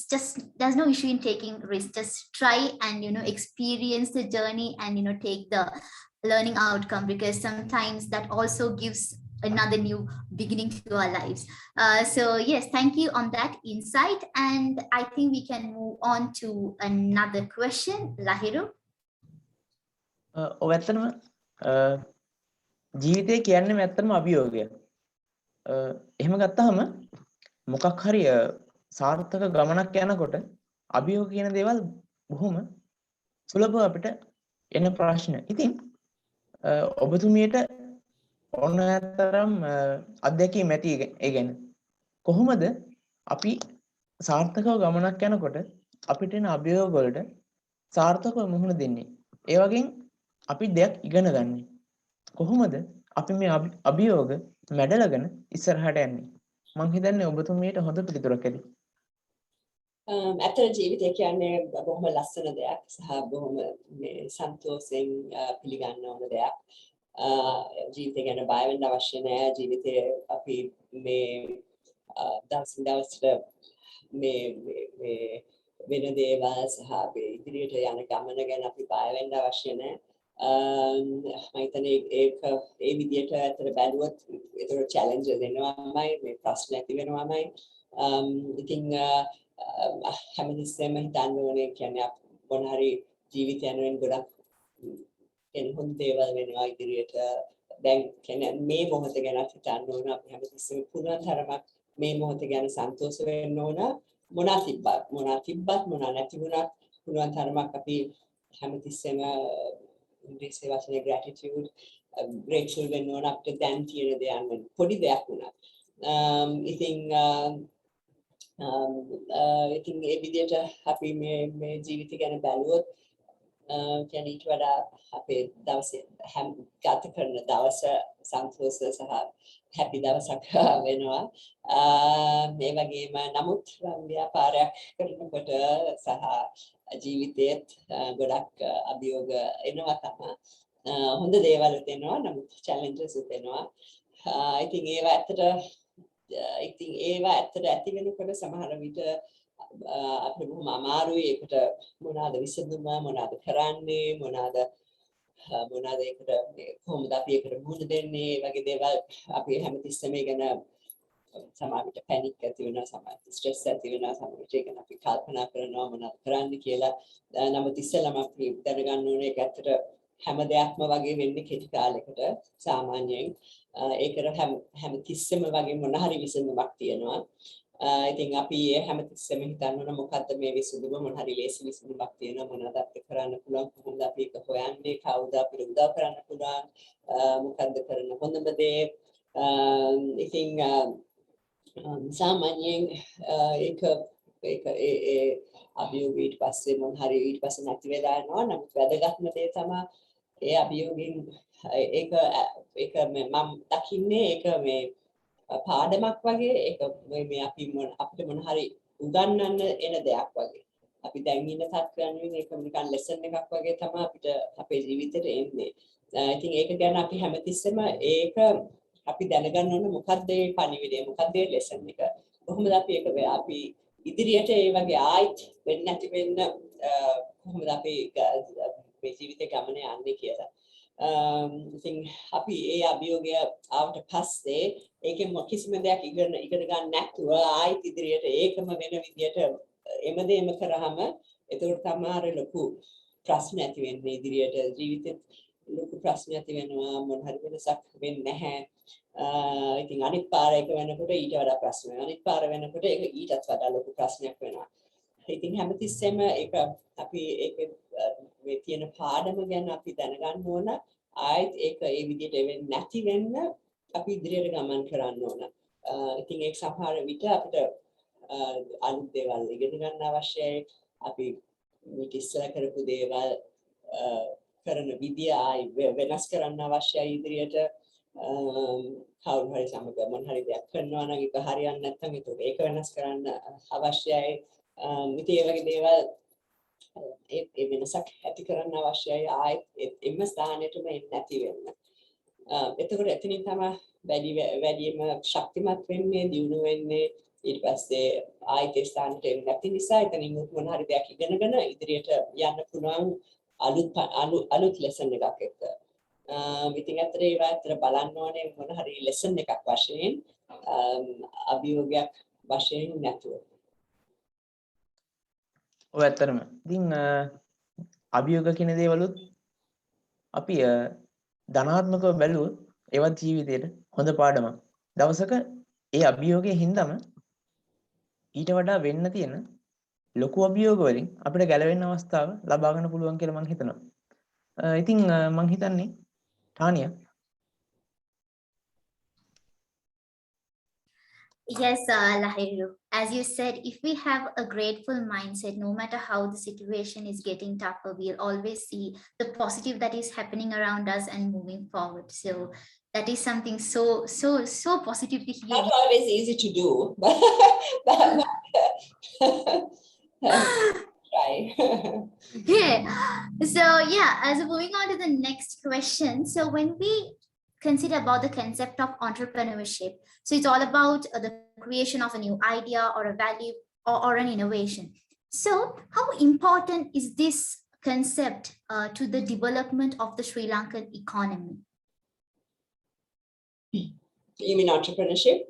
just, there's no issue in taking risks. Just try and experience the journey and take the learning outcome, because sometimes that also gives another new beginning to our lives. So yes, thank you on that insight, and I think we can move on to another question. Lahiru. ඔවැත්තනම ජීවිතය කියන්නේ ඇත්තම අභියෝගය. එහෙම ගත්තාම මොකක් හරි සාර්ථක ගමනක් යනකොට අභියෝග කියන දේවල් බොහොම සුලභව අපිට එන ප්‍රශ්න. ඉතින් ඔබතුමියට ඕනතරම් අත්දැකීම් ඇති ඒ ගැන. කොහොමද අපි සාර්ථකව ගමනක් යනකොට අපිට එන අභියෝග වලට සාර්ථකව මුහුණ දෙන්නේ? ඒ වගේම අපි දෙයක් ඉගෙන ගන්න. කොහොමද අපි මේ අභියෝග මැඩලගෙන ඉස්සරහට යන්නේ? මං හිතන්නේ ඔබතුමියට හොඳ පිළිතුරක් ඇති. ඇත්තට ජීවිතය කියන්නේ බොහොම ලස්සන දෙයක් සහ බොහොම සන්තෝෂයෙන් පිළිගන්න ඕන දෙයක්. ජීවිතය ගැන බය වෙන්න අවශ්‍ය නැහැ. ජීවිතය අපි මේ දවසින් දවසට මේ වෙන දේවල් සහ අපේ ඉදිරියට යන ගමන ගැන අපි බය වෙන්න අවශ්‍ය නැහැ. මම හිතන්නේ ඒක ඒ විදිහට අතර බැලුවොත් ඒතර චැලෙන්ජස් එනවාමයි මේ ප්‍රශ්න ඇති වෙනවාමයි. ඉතින් හැමතිස්සෙම හිතන්න ඕනේ කියන්නේ මොන හරි ජීවිතය යනුවෙන් ගොඩක් හොඳ දේවල් වෙනවා ඉදිරියට. දැන් කියන්නේ මේ මොහොත ගැන හිතන්න ඕන. අපි හැමතිස්සෙම පුළුවන් තරමක් මේ මොහොත ගැන සන්තෝෂ වෙන්න ඕන. මොනවා තිබ්බත් මොනවා නැති වුණත් පුළුවන් තරමක් අපි හැමතිස්සෙම ඉංග්‍රීසි වචනේ gratitude grateful වෙන්න ඕන අපිට දැන් තියෙන දේයන් පොඩි දෙයක් වුණත්. ඉතින් ඒ විදිහට අපි මේ ජීවිතය ගැන බැලුවොත් කියන්නේ ඊට වඩා අපේ දවසේ ගත කරන දවස සන්තෝෂ සහ හැපි දවසක් වෙනවා. මේ වගේම නමුත් ව්‍යාපාරයක් කරනකොට සහ ජීවිතයේත් ගොඩක් අභියෝග එනවා තමයි. හොඳ දේවල් එනවා නමුත් challenges එනවා. ඉතින් ඒවා ඇත්තට ඇති වෙනකොට සමහර විට අපිට බොහොම අමාරුයි. ඒකට මොනවාද විසඳුම, මොනවාද කරන්නේ, මොනවාද ඒකට කොහොමද අපි ඒකට මුහුණ දෙන්නේ වගේ දේවල් අපි හැමතිස්සෙම ගැන සමහර විට පැනික් ඇති වෙනවා, සමහර විට ස්ට්‍රෙස් ඇති වෙනවා, සමහර විට ඒක අපි කල්පනා කරනවා මොනවද කරන්න කියලා. නමුත් ඉස්සෙල්ලාම අපි දැනගන්න ඕනේ ඒක ඇත්තට හැම දෙයක්ම වගේ වෙන්නේ කෙටි කාලයකට සාමාන්‍යයෙන්. ඒකට හැමතිස්සෙම වගේ මොන හරි විසඳුමක් තියෙනවා. ඉතින් අපි හැමතිස්සෙම හිතන්න ඕන මොකද්ද මේ විසඳුම, මොන හරි ලේසි විසඳුමක් තියෙනවා, මොනවද අපිට කරන්න පුළුවන්, කොහොමද අපි ඒක හොයන්නේ, කවුද අපිට උදව් කරන්න පුළුවන්, මොකද්ද කරන්න හොඳම දේ. ඉතින් සාමාන්‍යයෙන් ඒක අභියෝග ඊට පස්සේ මොන හරි ඊට පස්සේ නැති වෙලා යනවා. නමුත් වැදගත්ම දේ තමයි ඒ අභියෝගයෙන් ඒක මම දකින්නේ ඒක මේ පාඩමක් වගේ. ඒක මේ අපිට මොන හරි උගන්වන්න එන දෙයක් වගේ. අපි දැන් ඉන්න තත්ත්වයන් ඒක නිකන් ලෙසන් එකක් වගේ තමයි අපිට අපේ ජීවිතේට එන්නේ. ඉතින් ඒක ගැන අපි හැමතිස්සෙම ඒක අපි දැනගන්න ඕන මොකක්ද ඒ පණිවිඩය, මොකක්ද ඒ ලෙසන් එක. කොහොමද අපි ඒක අපි ඉදිරියට ඒ වගේ ආයිත් වෙන්නේ නැති වෙන්න කොහොමද අපි මේ ජීවිතේ ගමන යන්නේ කියලා. ඉතින් අපි ඒ අභියෝගය ආවට පස්සේ ඒකෙන් කිසිම දෙයක් ඉගෙන ගන්න නැතුව ආයිත් ඉදිරියට ඒකම වෙන විදියට එමෙදේම කරාම ඒකට තමයි ලොකු ප්‍රශ්න ඇති වෙන්නේ ඉදිරියට ජීවිතේ ලොකු ප්‍රශ්න ඇති වෙනවා. මොන හරි වෙනසක් වෙන්නේ නැහැ. ඉතින් අනිත් පාර එක වෙනකොට ඊට වඩා ප්‍රශ්න වෙනවා. අනිත් පාර වෙනකොට ඒක ඊටත් වඩා ලොකු ප්‍රශ්නයක් වෙනවා. ඉතින් හැමතිස්සෙම ඒක අපි ඒක මේ තියෙන පාඩම ගැන අපි දැනගන්න ඕන. ආයෙත් ඒක ඒ විදිහට වෙන්නේ නැති වෙන්න අපි ඉදිරියට ගමන් කරන්න ඕන. ඉතින් ඒක සමහර විට අපිට අලුත් දේවල් ඉගෙන ගන්න අවශ්‍යයි. අපි මේක ඉස්සර කරපු දේවල් කරන විදිය ආයි වෙනස් කරන්න අවශ්‍යයි ඉදිරියට. කවුරු හරි සමග මොන හරි දෙයක් කරනවා නම් ඒක හරියන්නේ නැත්නම් ඒක වෙනස් කරන්න අවශ්‍යයි. ඉතින් ඒ වගේ දේවල් ඒ වෙනසක් ඇති කරන්න අවශ්‍යයි ආයෙත් එම ස්ථානෙටම එන්නේ නැති වෙන්න. එතකොට එතනින් තමයි වැඩිම ශක්තිමත් වෙන්නේ, දියුණු වෙන්නේ. ඊට පස්සේ ආයෙත් ඒ ස්ථානෙට එන්නේ නැති නිසා එතනින් මොන හරි දෙයක් ඉගෙනගෙන ඉදිරියට යන්න පුළුවන් අලුත් ලෙසන් එකක් එක්ක. ඉතින් අතට ඒවා අතට බලන්න ඕනේ මොන හරි ලෙසන් එකක් වශයෙන් අභියෝගයක් වශයෙන් නැතුව. ඔය ඇත්තටම ඉතින් අභියෝග කියන දේවලුත් අපි ධනාත්මකව බැලුවොත් ඒවත් ජීවිතේට හොඳ පාඩමක්. දවසක ඒ අභියෝගයේ හින්දාම ඊට වඩා වෙන්න තියෙන ලොකු අභියෝග වලින් අපිට ගැලවෙන්න අවස්ථාව ලබා ගන්න පුළුවන් කියලා මම හිතනවා. ඉතින් මම හිතන්නේ Tania. Yes, Lahiru. As you said, if we have a grateful mindset, no matter how the situation is getting tougher, we'll always see the positive that is happening around us and moving forward. So that is something so positive to hear. Not always easy to do, but try. Yeah. So yeah, as moving on to the next question. So when we consider about the concept of entrepreneurship, so it's all about the creation of a new idea or a value or an innovation. So how important is this concept to the development of the Sri Lankan economy? You mean entrepreneurship?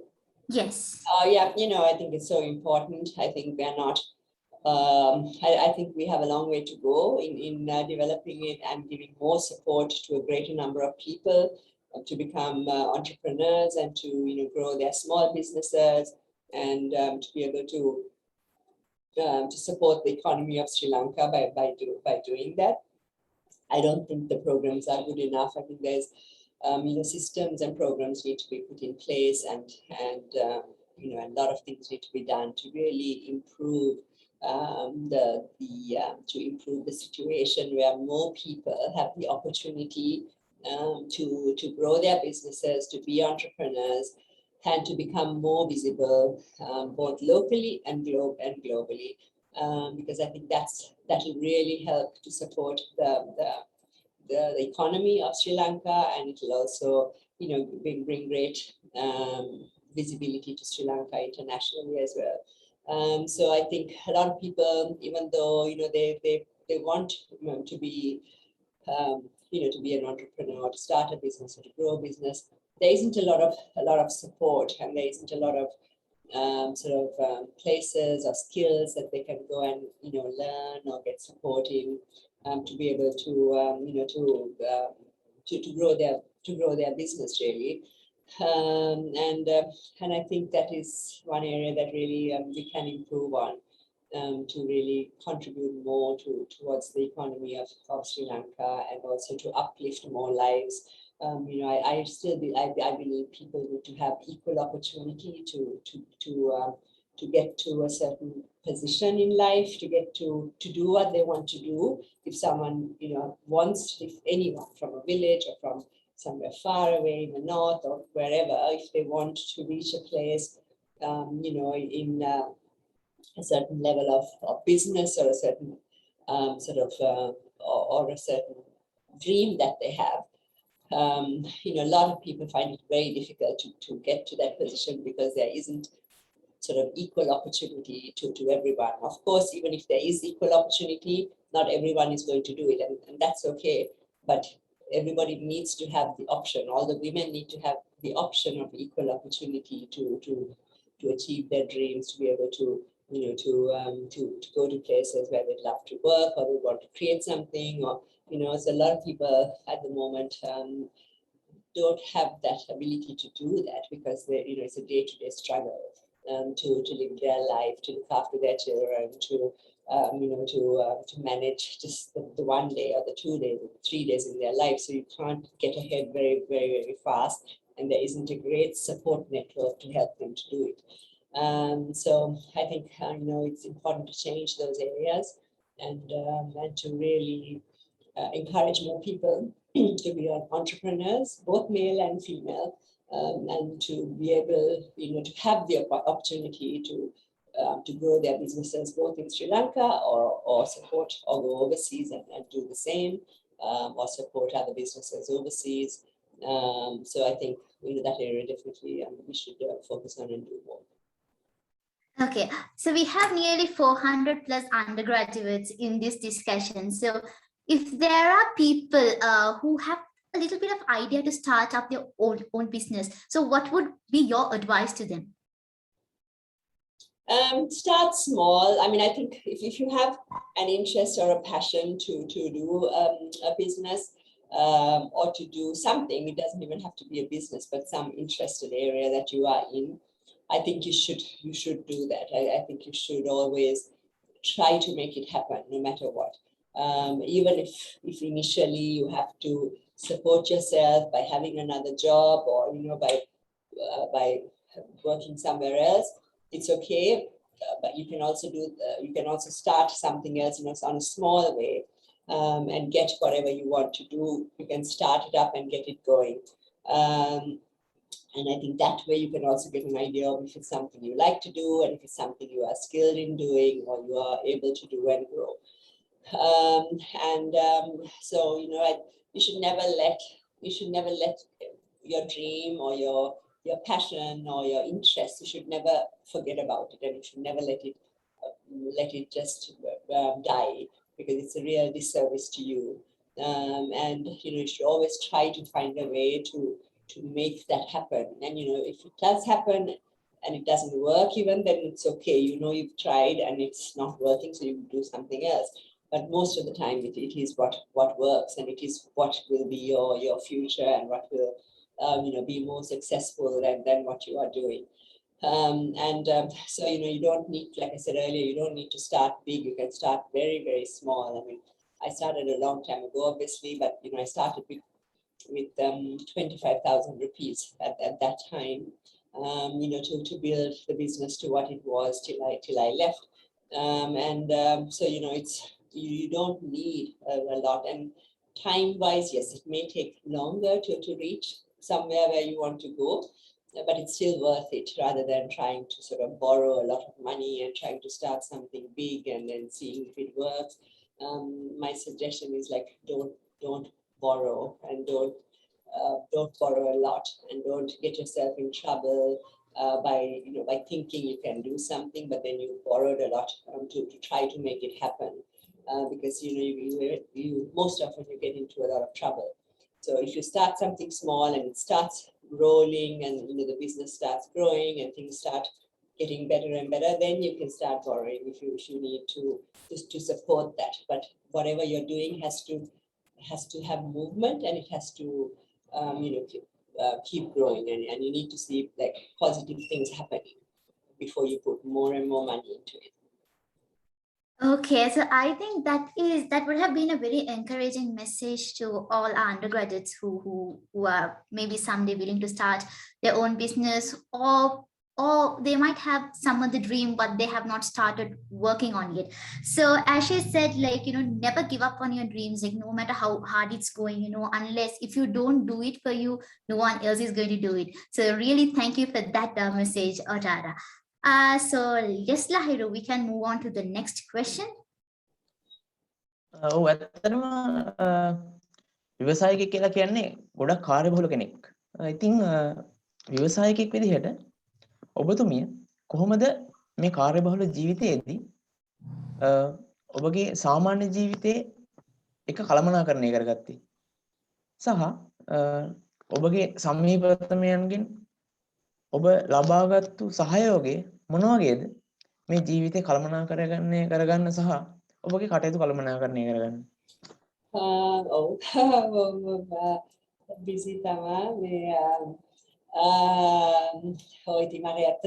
Yes. Yeah, I think it's so important. I think we're not, I think we have a long way to go in developing it and giving more support to a greater number of people to become entrepreneurs and to, grow their small businesses and to be able to support the economy of Sri Lanka by doing that. I don't think the programs are good enough. I think there's systems and programs need to be put in place, and a lot of things need to be done to really improve to improve the situation where more people have the opportunity to grow their businesses, to be entrepreneurs, and to become more visible both locally and globally. Because I think that will really help to support the economy of Sri Lanka, and it will also, bring great visibility to Sri Lanka internationally as well. So I think a lot of people, even though they want to be to be an entrepreneur, to start a business or to grow a business, there isn't a lot of support, and there isn't a lot of places or skills that they can go and learn or get support in to be able to grow their business really. And I think that is one area that really we can improve on to really contribute more towards the economy of Sri Lanka, and also to uplift more lives. I believe people need to have equal opportunity to get to a certain position in life, to get to do what they want to do. If someone if anyone from a village or from somewhere far away in the north or wherever, if they want to reach a place, in a certain level of business, or a certain or a certain dream that they have. A lot of people find it very difficult to get to that position because there isn't equal opportunity to everyone. Of course, even if there is equal opportunity, not everyone is going to do it, and that's okay. But everybody needs to have the option. All the women need to have the option of equal opportunity to achieve their dreams, to be able to to go to places where they'd love to work, or they want to create something, or so a lot of people at the moment don't have that ability to do that, because it's a day-to-day struggle to live their life, to look after their children, to manage just the 1 day or the 2 days or the 3 days in their life. So you can't get ahead very, very, very fast, and there isn't a great support network to help them to do it. So I think it's important to change those areas, and to really encourage more people to be entrepreneurs, both male and female, and to be able to have the opportunity to grow their businesses both in Sri Lanka, or support or go overseas and do the same, or support other businesses overseas. So I think that area definitely we should focus on and do more. Okay, so we have nearly 400 plus undergraduates in this discussion. So if there are people who have a little bit of idea to start up their own business, so what would be your advice to them? Start small. I mean, I think if you have an interest or a passion to do a business or to do something, it doesn't even have to be a business, but some interested area that you are in, I think you should do that. I think you should always try to make it happen, no matter what. Even if initially you have to support yourself by having another job, or by working somewhere else, it's okay. But you can also start something else on a small way, and get whatever you want to do. You can start it up and get it going. And I think that way you can also get an idea of if it's something you like to do, and if it's something you are skilled in doing, or you are able to do and grow. So you should never let your dream or your passion or your interest, you should never forget about it, and you should never let it just die, because it's a real disservice to you. And you should always try to find a way to make that happen. And if it does happen and it doesn't work even, then it's okay. You've tried and it's not working, so you do something else. But most of the time it is what works, and it is what will be your future, and what will be more successful than what you are doing. So you don't need, like I said earlier, you don't need to start big. You can start very, very small. I mean, I started a long time ago, obviously, but I started with 25,000 rupees at that time, to build the business to what it was till I left. So it's, you don't need a lot. And time-wise, yes, it may take longer to reach somewhere where you want to go, but it's still worth it, rather than trying to sort of borrow a lot of money and trying to start something big and then seeing if it works. My suggestion is, like, don't borrow, and don't borrow a lot, and don't get yourself in trouble by thinking you can do something, but then you borrowed a lot to try to make it happen, because you most often you get into a lot of trouble. So if you start something small and it starts rolling, and the business starts growing and things start getting better and better, then you can start borrowing if you need to support that. But whatever you're doing has to have movement, and it has to keep growing, and you need to see like positive things happening before you put more and more money into it. Okay, so I think that would have been a very encouraging message to all our undergraduates who are maybe someday willing to start their own business, or they might have some other dream but they have not started working on it. So as she said, like, never give up on your dreams, like no matter how hard it's going, unless if you don't do it for you, no one else is going to do it. So really thank you for that message, Otara. So yes, Lahiru, we can move on to the next question. ඇත්තටම ව්‍යවසායකයෙක් කියලා කියන්නේ ගොඩක් කාර්යබහුල කෙනෙක්. ඉතින් ව්‍යවසායකයෙක් විදිහට ඔබතුමිය කොහොමද මේ කාර්යබහුල ජීවිතයේදී ඔබගේ සාමාන්‍ය ජීවිතයේ එක කළමනාකරණය කරගත්තේ? සහ ඔබගේ සමීපතමයන්ගෙන් ඔබ ලබාගත්තු සහයෝගය මොන වගේද මේ ජීවිතේ කළමනාකරණය කරගන්න සහ ඔබගේ කටයුතු කළමනාකරණය කරගන්න? busy තමයි ඔය ඉතින් මම ඇත්තට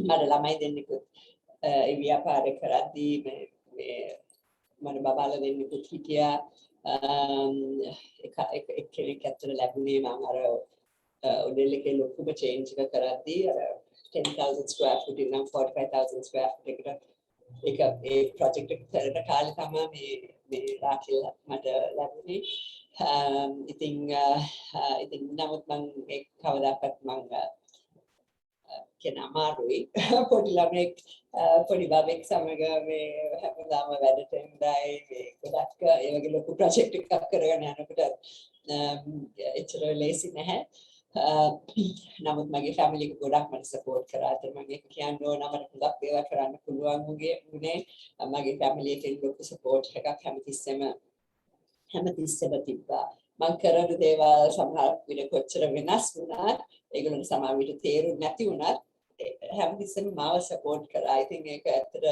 මට ළමයි දෙන්නෙකුත් ඒ ව්‍යාපාරය කරද්දී මේ මම බබාලා දෙන්නෙකුත් හිටියා. කෙනෙක් ඇත්තට ලැබුණේ මම අර ඔඩෙල් එකේ ලොකුම චේන්ජ් එක කරද්දී අර 10,000 square foot ඉඳන් 45,000 square foot එකට ඒ project එක කරන කාලේ තමයි මේ රාකෙල් මට ලැබුණේ. ඉතින් නමුත් මම ඒ කවදාකවත් මම කියන අමාරුයි පොඩි ළමෙක් පොඩි බබෙක් සමග මේ හැමදාම වැඩට එන්නයි මේ ගොඩක් ඒ වගේ ලොකු project එකක් කරගෙන යනකොට එච්චර ලේසි නැහැ. නමුත් මගේ ෆැමිලි එක ගොඩක් මට සපෝට් කරා. ඒත් මම ඒක කියන්න ඕන මට හුඟක් ඒවා කරන්න පුළුවන් වුණේ මගේ ෆැමිලි එකෙන් ලොකු සපෝට් එකක් හැමතිස්සෙම තිබ්බා. මම කරන දේවල් සමහර විට කොච්චර වෙනස් වුණත් ඒගොල්ලන්ට සමහර විට තේරුම් නැති වුණත් හැමතිස්සෙම මාව සපෝට් කරා. I think ඒක ඇත්තට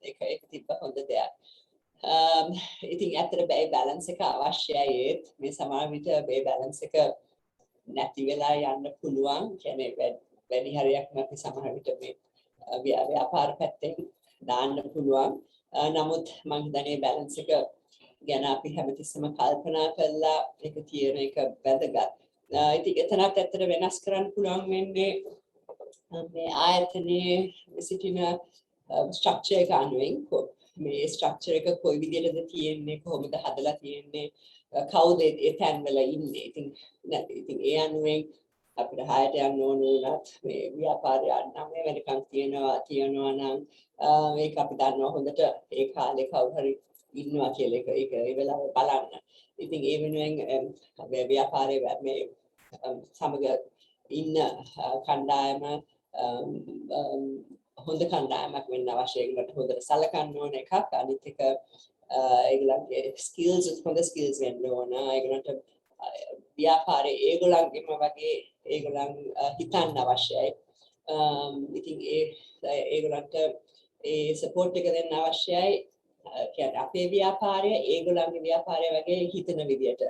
ඒක තිබ්බ හොඳ දෙයක්. ඉතින් ඇත්තට මේ බැලන්ස් එක අවශ්‍යයි. ඒත් මේ සමහර විට මේ බැලන්ස් එක නැති වෙලා යන්න පුළුවන්. කියන්නේ වැඩි හරියක්ම අපි සමහර විට මේ ව්‍යාපාර පැත්තෙන් දාන්න පුළුවන්. නමුත් මම හිතන්නේ බැලන්ස් එක ගැන අපි හැමතිස්සෙම කල්පනා කරලා ඒක තියෙන එක වැදගත්. ඉතින් එතනත් ඇත්තට වෙනස් කරන්න පුළුවන් වෙන්නේ මේ ආයතනයේ සිටින ස්ට්‍රක්චර් එක අනුවෙන්. මේ ස්ට්‍රක්චර් එක කොයි විදිහටද තියෙන්නේ, කොහොමද හදලා තියෙන්නේ, කවුද ඒ තැන්වල ඉන්නේ. ඉතින් ඒ අනුවෙන් අපිට හයට යන්න ඕන වුණත් මේ ව්‍යාපාරය නම් මේ වෙනකන් තියනවා නම් ඒක අපි දන්නවා හොඳට ඒ කාලේ කවුරු හරි ඉන්නවා කියලා ඒක ඒ වෙලාවේ බලන්න. ඉතින් ඒ වෙනුවෙන් මේ ව්‍යාපාරයේ මේ සමග ඉන්න කණ්ඩායම හොඳ කණ්ඩායමක් වෙන්න අවශ්‍ය. ඒකට හොඳට සලකන්න ඕන එකක්. අනිත් එක ඒගොල්ලන්ගේ ස්කිල්ස් හොඳ ස්කිල්ස් වෙන්න ඕන. ඒගොල්ලන්ට ව්‍යාපාරයේ ඒගොල්ලන්ගේම වගේ ඒගොල්ලන් හිතන්න අවශ්‍යයි. ඉතින් ඒගොල්ලන්ට ඒ සපෝට් එක දෙන්න අවශ්‍යයි. කියන්නේ අපේ ව්‍යාපාරය ඒගොල්ලන්ගේ ව්‍යාපාරය වගේ හිතන විදියට.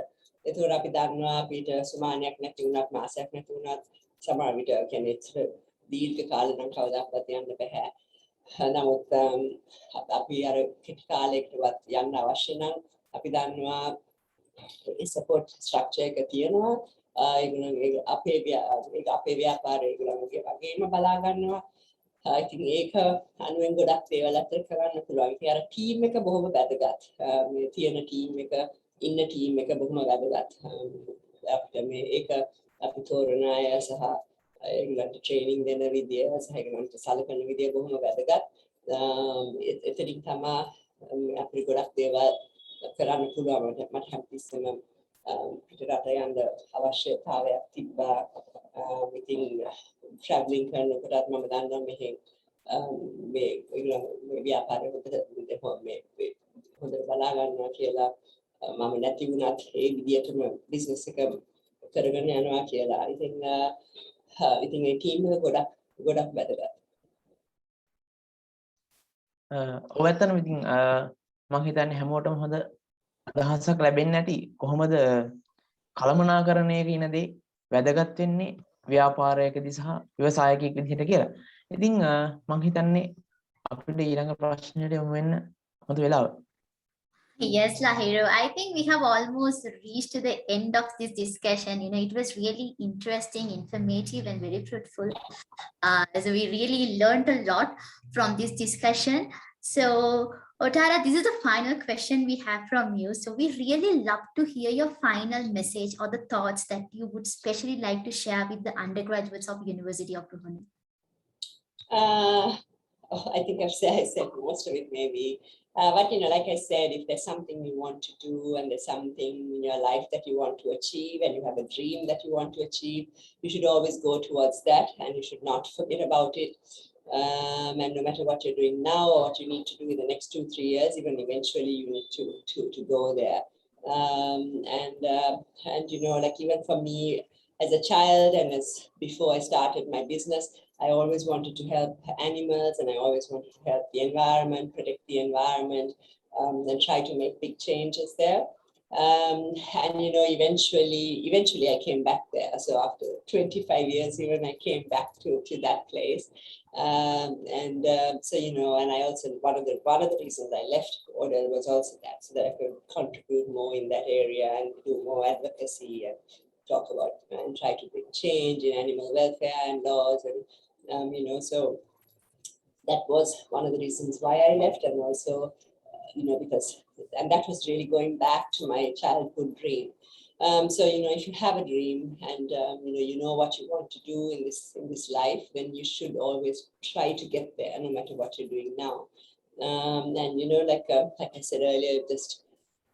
ඒතකොට අපි දන්නවා අපිට සුමානයක් නැති වුණත් මාසයක් නැති වුණත් සමහර විට කියන්නේ දීර්ඝ කාලයක් නම් කවදාවත් යන්න බෑ. නමුත් අපි අර කෙටි කාලයකටවත් යන්න අවශ්‍ය නම් අපි දන්නවා ඒ සපෝට් ස්ට්‍රක්චර් එක තියෙනවා. ඒගොල්ලෝ අපේ ව්‍යාපාරය ඒගොල්ලන්ගේ වගේම බලා ගන්නවා. ඉතින් ඒක අනුවෙන් ගොඩක් දේවල් අතර කරන්න පුළුවන්. ඉතින් අර ටීම් එක බොහොම වැදගත්. මේ තියෙන ටීම් එක ඉන්න ටීම් එක බොහොම වැදගත්. අපිට මේ ඒක අපි තෝරන අය සහ ඒගොල්ලන්ට ට්‍රේනින් දෙන විදිය සහ ඒගොල්ලන්ට සලකන විදිය බොහොම වැදගත්. එතනින් තමයි අපිට ගොඩක් දේවල් කරන්න පුළුවන්. මට හැමතිස්සෙම පිටරට යන්න අවශ්‍යතාවයක් තිබ්බා. ඉතින් ට්‍රැවලින් කරනකොටත් මම දන්නවා මෙහි මේ ව්‍යාපාරය හොඳට බලා ගන්නවා කියලා මම නැති වුණත් ඒ විදිහටම බිස්නස් එක කරගෙන යනවා කියලා. ඉතින් ඒ ටීම් එක ගොඩක් වැදගත්. ඔය ඇත්තටම ඉතින් මම හිතන්නේ හැමෝටම හොඳ අදහසක් ලැබෙන්නේ නැති කොහොමද කළමනාකරණය කියන දේ වැදගත් වෙන්නේ ව්‍යාපාරයකදී සහ ව්‍යවසායකයෙක් විදිහට කියලා. ඉතින් මම හිතන්නේ අපිට ඊළඟ ප්‍රශ්නෙට යමු වෙන්න හොඳ වෙලාව. Yes, Lahiro. I think we have almost reached to the end of this discussion. It was really interesting, informative, and very fruitful. So we really learned a lot from this discussion. So, Otara, this is the final question we have from you. So we really love to hear your final message or the thoughts that you would especially like to share with the undergraduates of University of Ruhuni. I think I said most of it maybe. But like I said, if there's something you want to do and there's something in your life that you want to achieve and you have a dream that you want to achieve, you should always go towards that and you should not forget about it. And no matter what you're doing now or what you need to do in the next 2-3 years, even eventually you need to go there. And like even for me as a child and as before I started my business, I always wanted to help animals and I always wanted to help the environment, protect the environment, and try to make big changes there. And eventually I came back there. So after 25 years, even I came back to that place. So and I also one of the reasons I left Order was also that, so that I could contribute more in that area and do more advocacy and talk about and try to bring change in animal welfare and laws and so that was one of the reasons why I left, and also because that was really going back to my childhood dream. So if you have a dream and you know what you want to do in this life, then you should always try to get there, no matter what you're doing now. And like I said earlier,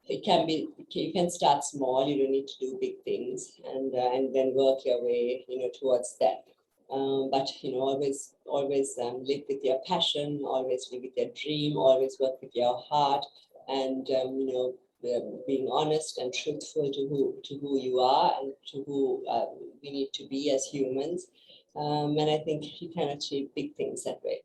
you can start small. You don't need to do big things, and then work your way towards that. But always live with your passion, always live with your dream, always work with your heart, and being honest and truthful to who you are and to who we need to be as humans. And I think you can achieve big things that way.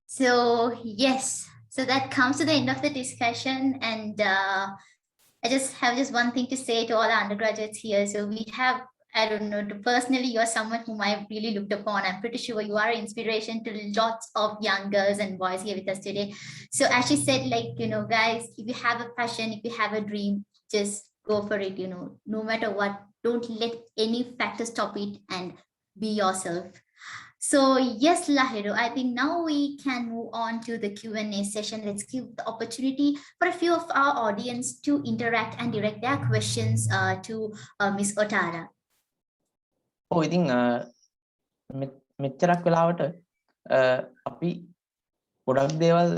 So yes, so that comes to the end of the discussion, and I just have one thing to say to all our undergraduates here. So we have, I don't know, personally, you're someone whom I really looked upon. I'm pretty sure you are an inspiration to lots of young girls and boys here with us today. So as she said, guys, if you have a passion, if you have a dream, just go for it, no matter what. Don't let any factor stop it and be yourself. So yes, Lahiru, I think now we can move on to the Q&A session. Let's give the opportunity for a few of our audience to interact and direct their questions to Ms. Otara. ඔව් ඉතින් මෙච්චරක් වෙලාවට අපි ගොඩක් දේවල්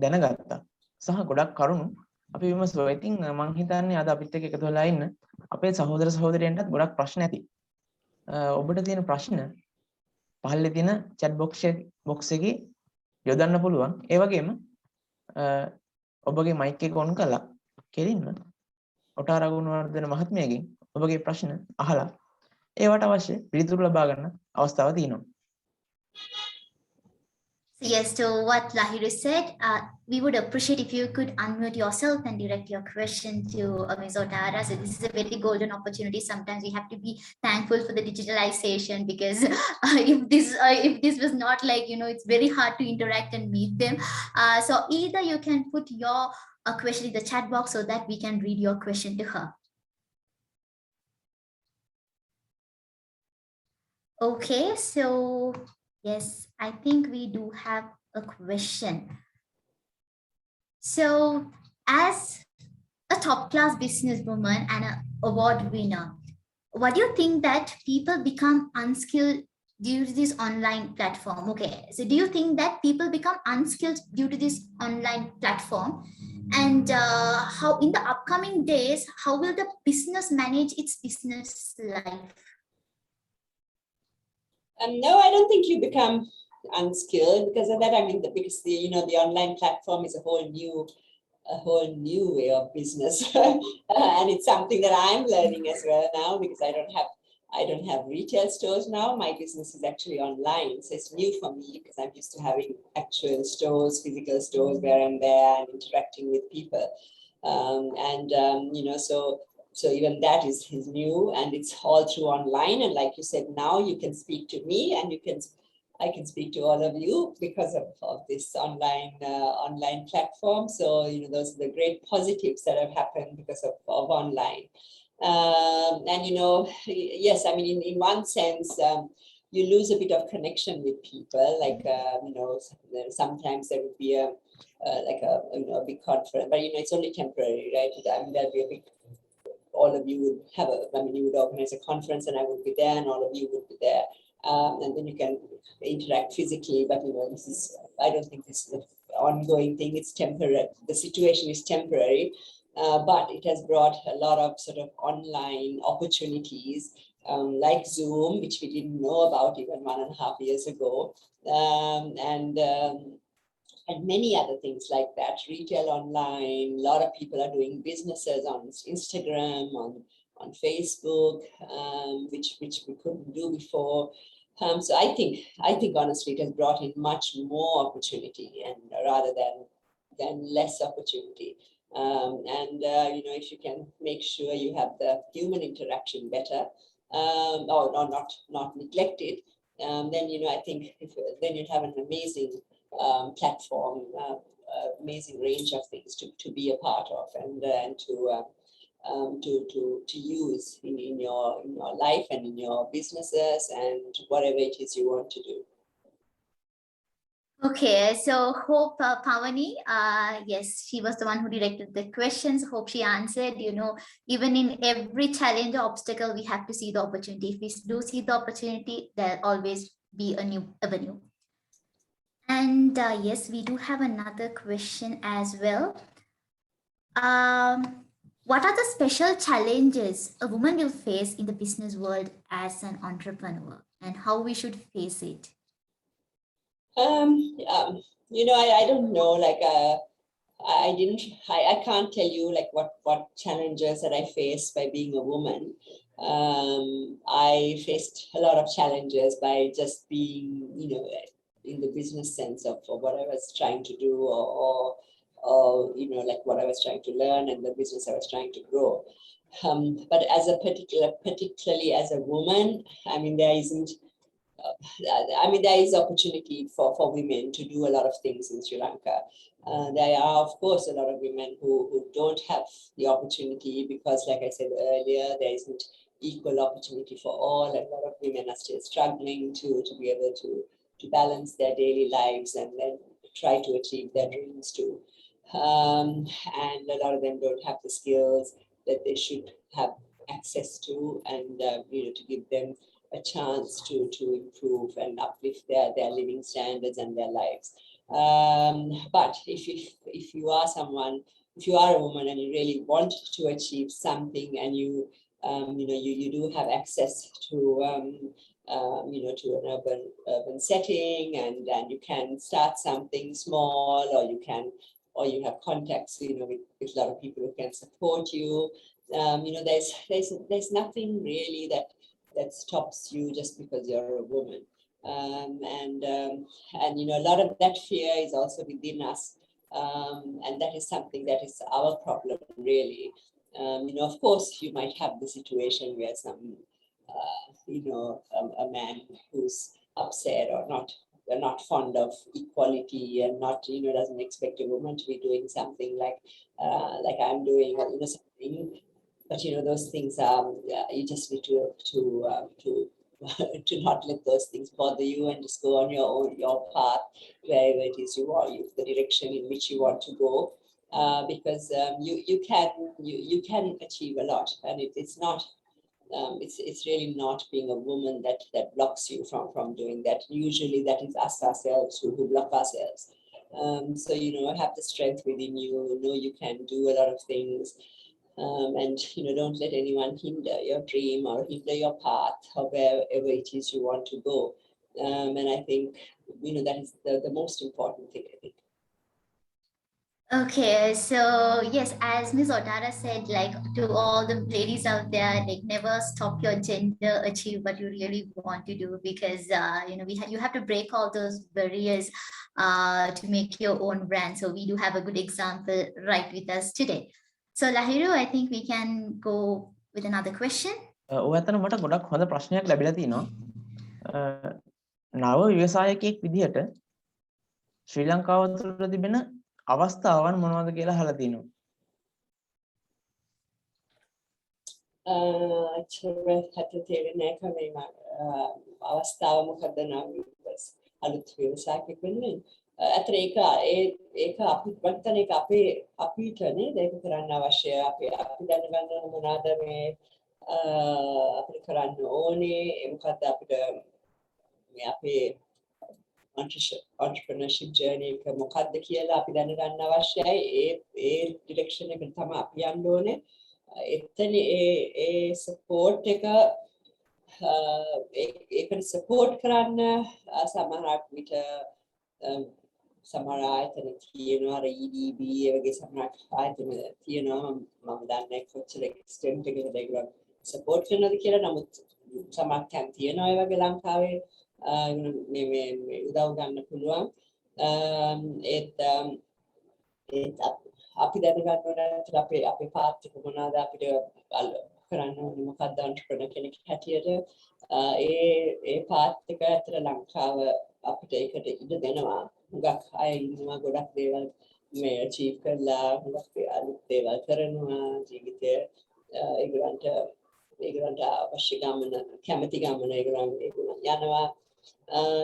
දැනගත්තා සහ ගොඩක් කරුණු අපි විමසුවා. ඉතින් මම හිතන්නේ අද අපිත් එක්ක එකතු වෙලා ඉන්න අපේ සහෝදර සහෝදරියන්ටත් ගොඩක් ප්‍රශ්න ඇති. ඔබට තියෙන ප්‍රශ්න පහළේ තියෙන chat box එකේ යොදන්න පුළුවන්. ඒ වගේම ඔබගේ mic එක on කරලා කෙලින්ම ඔටාරා ගුණවර්ධන මහත්මයාගෙන් ඔබගේ ප්‍රශ්න අහලා ඒවට අවශ්‍ය පිළිතුරු ලබා ගන්න අවස්ථාව තියෙනවා. Yes, to what Lahiru said, we would appreciate if you could unmute yourself and direct your question to Ms. Otara. So this is a very golden opportunity. Sometimes we have to be thankful for the digitalization, because if this was not like, it's very hard to interact and meet them. So either you can put your question in the chat box so that we can read your question to her. Okay, so yes, I think we do have a question. So as a top-class businesswoman and an award winner, what do you think that people become unskilled due to this online platform? Okay, so do you think that people become unskilled due to this online platform? And how in the upcoming days, how will the business manage its business life? No, I don't think you become unskilled because of that. I mean, because the online platform is a whole new way of business, and it's something that I'm learning as well now, because I don't have retail stores now. My business is actually online, so it's new for me because I'm used to having actual stores, physical stores where I'm there and interacting with people, So even that is new, and it's all through online. And like you said, now you can speak to me, and I can speak to all of you because of this online platform. So those are the great positives that have happened because of online. And yes, I mean, in one sense, you lose a bit of connection with people. Like sometimes there would be a big conference, but it's only temporary, right? I mean, there'll be a big. All of you would you would organize a conference and I would be there and all of you would be there. And then you can interact physically, but I don't think this is an ongoing thing. It's temporary. The situation is temporary, but it has brought a lot of sort of online opportunities, like Zoom, which we didn't know about even 1.5 years ago. And many other things like that, retail online. A lot of people are doing businesses on Instagram, on Facebook, which we couldn't do before. So I think honestly, it has brought in much more opportunity, and rather than less opportunity. If you can make sure you have the human interaction better, or not neglected, then I think then you'd have an amazing platform, amazing range of things to be a part of and to use in your life and in your businesses and whatever it is you want to do. Okay, so hope Pavani, yes, she was the one who directed the questions. Hope she answered. Even in every challenge or obstacle, we have to see the opportunity. If we do see the opportunity, there'll always be a new avenue. And yes, we do have another question as well. What are the special challenges a woman will face in the business world as an entrepreneur, and how we should face it? I don't know. Like I can't tell you like what challenges that I faced by being a woman. I faced a lot of challenges by just being, in the business sense of what I was trying to do, or like what I was trying to learn and the business I was trying to grow. But particularly as a woman, I mean, there is opportunity for women to do a lot of things in Sri Lanka. There are, of course, a lot of women who don't have the opportunity because, like I said earlier, there isn't equal opportunity for all. A lot of women are still struggling to be able to balance their daily lives and then try to achieve their dreams too. And a lot of them don't have the skills that they should have access to, and to give them a chance to improve and uplift their living standards and their lives. But if you are someone, if you are a woman and you really want to achieve something, and you do have access to to an urban setting, and you can start something small, or you have contacts with a lot of people who can support you. There's nothing really that stops you just because you're a woman. And a lot of that fear is also within us, and that is something that is our problem really. Of course, you might have the situation where some a man who's upset or not fond of equality, and doesn't expect a woman to be doing something like I'm doing, or something. But those things you just need to to not let those things bother you, and just go on your path, wherever it is you are, the direction in which you want to go, because you can achieve a lot, and it's not. It's really not being a woman that blocks you from doing that. Usually that is us ourselves who block ourselves. So have the strength within you. Know you can do a lot of things, and don't let anyone hinder your dream or hinder your path, or wherever it is you want to go. And I think that is the most important thing, I think. Okay, so yes, as Ms. Otara said, like to all the ladies out there, like never stop your gender, achieve what you really want to do, because you have to break all those barriers to make your own brand. So we do have a good example right with us today. So Lahiru, I think we can go with another question. ඔයතන මට ගොඩක් හොඳ ප්‍රශ්නයක් ලැබිලා තිනවා. නව ව්‍යවසායකයෙක් විදිහට ශ්‍රී ලංකාව තුළ තිබෙන අවස්ථාවන් මොනවද කියලා අහලා තිනවා. ඇත්තට තේරෙන්නේ නැහැ මේ අවස්ථාව මොකද්ද නම් අලුත් ව්‍යවසායකයෙක් වෙන්නේ. ඇත්තට ඒක අපිට නේද ඒක කරන්න අවශ්‍යයි. අපි දැනගන්න මොනවාද මේ අපිට කරන්න ඕනේ, මොකද්ද අපිට මේ අපේ entrepreneurship journey එක මොකද්ද කියලා අපි දැනගන්න අවශ්‍යයි. ඒ direction එකට තමයි අපි යන්න ඕනේ. එතන ඒ support එක ඒකට support කරන්න සමහරක් විට සමහර ආයතන තියෙනවා, EDB ඒ වගේ සමහර ආයතන තියෙනවා. මම දන්නේ කොච්චර extent එකකට ඒගොල්ලෝ support කරනවද කියලා. නමුත් සමහරක් තැන් තියෙනවා ඒ වගේ ලංකාවේ මේ උදව් ගන්න පුළුවන්. ඒත් අපි දැනගන්න ඕනේ අපේ පාත් එක මොනවාද, අපිට කරන්න ඕනේ මොකක්ද entrepreneur කෙනෙක් හැටියට. ඒ පාත් එක ඇතර ලංකාව අපිට ඒකට ඉඩ දෙනවා. හුඟක් අය ඉන්නවා, ගොඩක් දේවල් මේ achieve කරලා හුඟක් අලුත් දේවල් කරනවා ජීවිතේ. ඒගොල්ලන්ට අවශ්‍ය ගමන, කැමති ගමන ඒගොල්ලන් යනවා.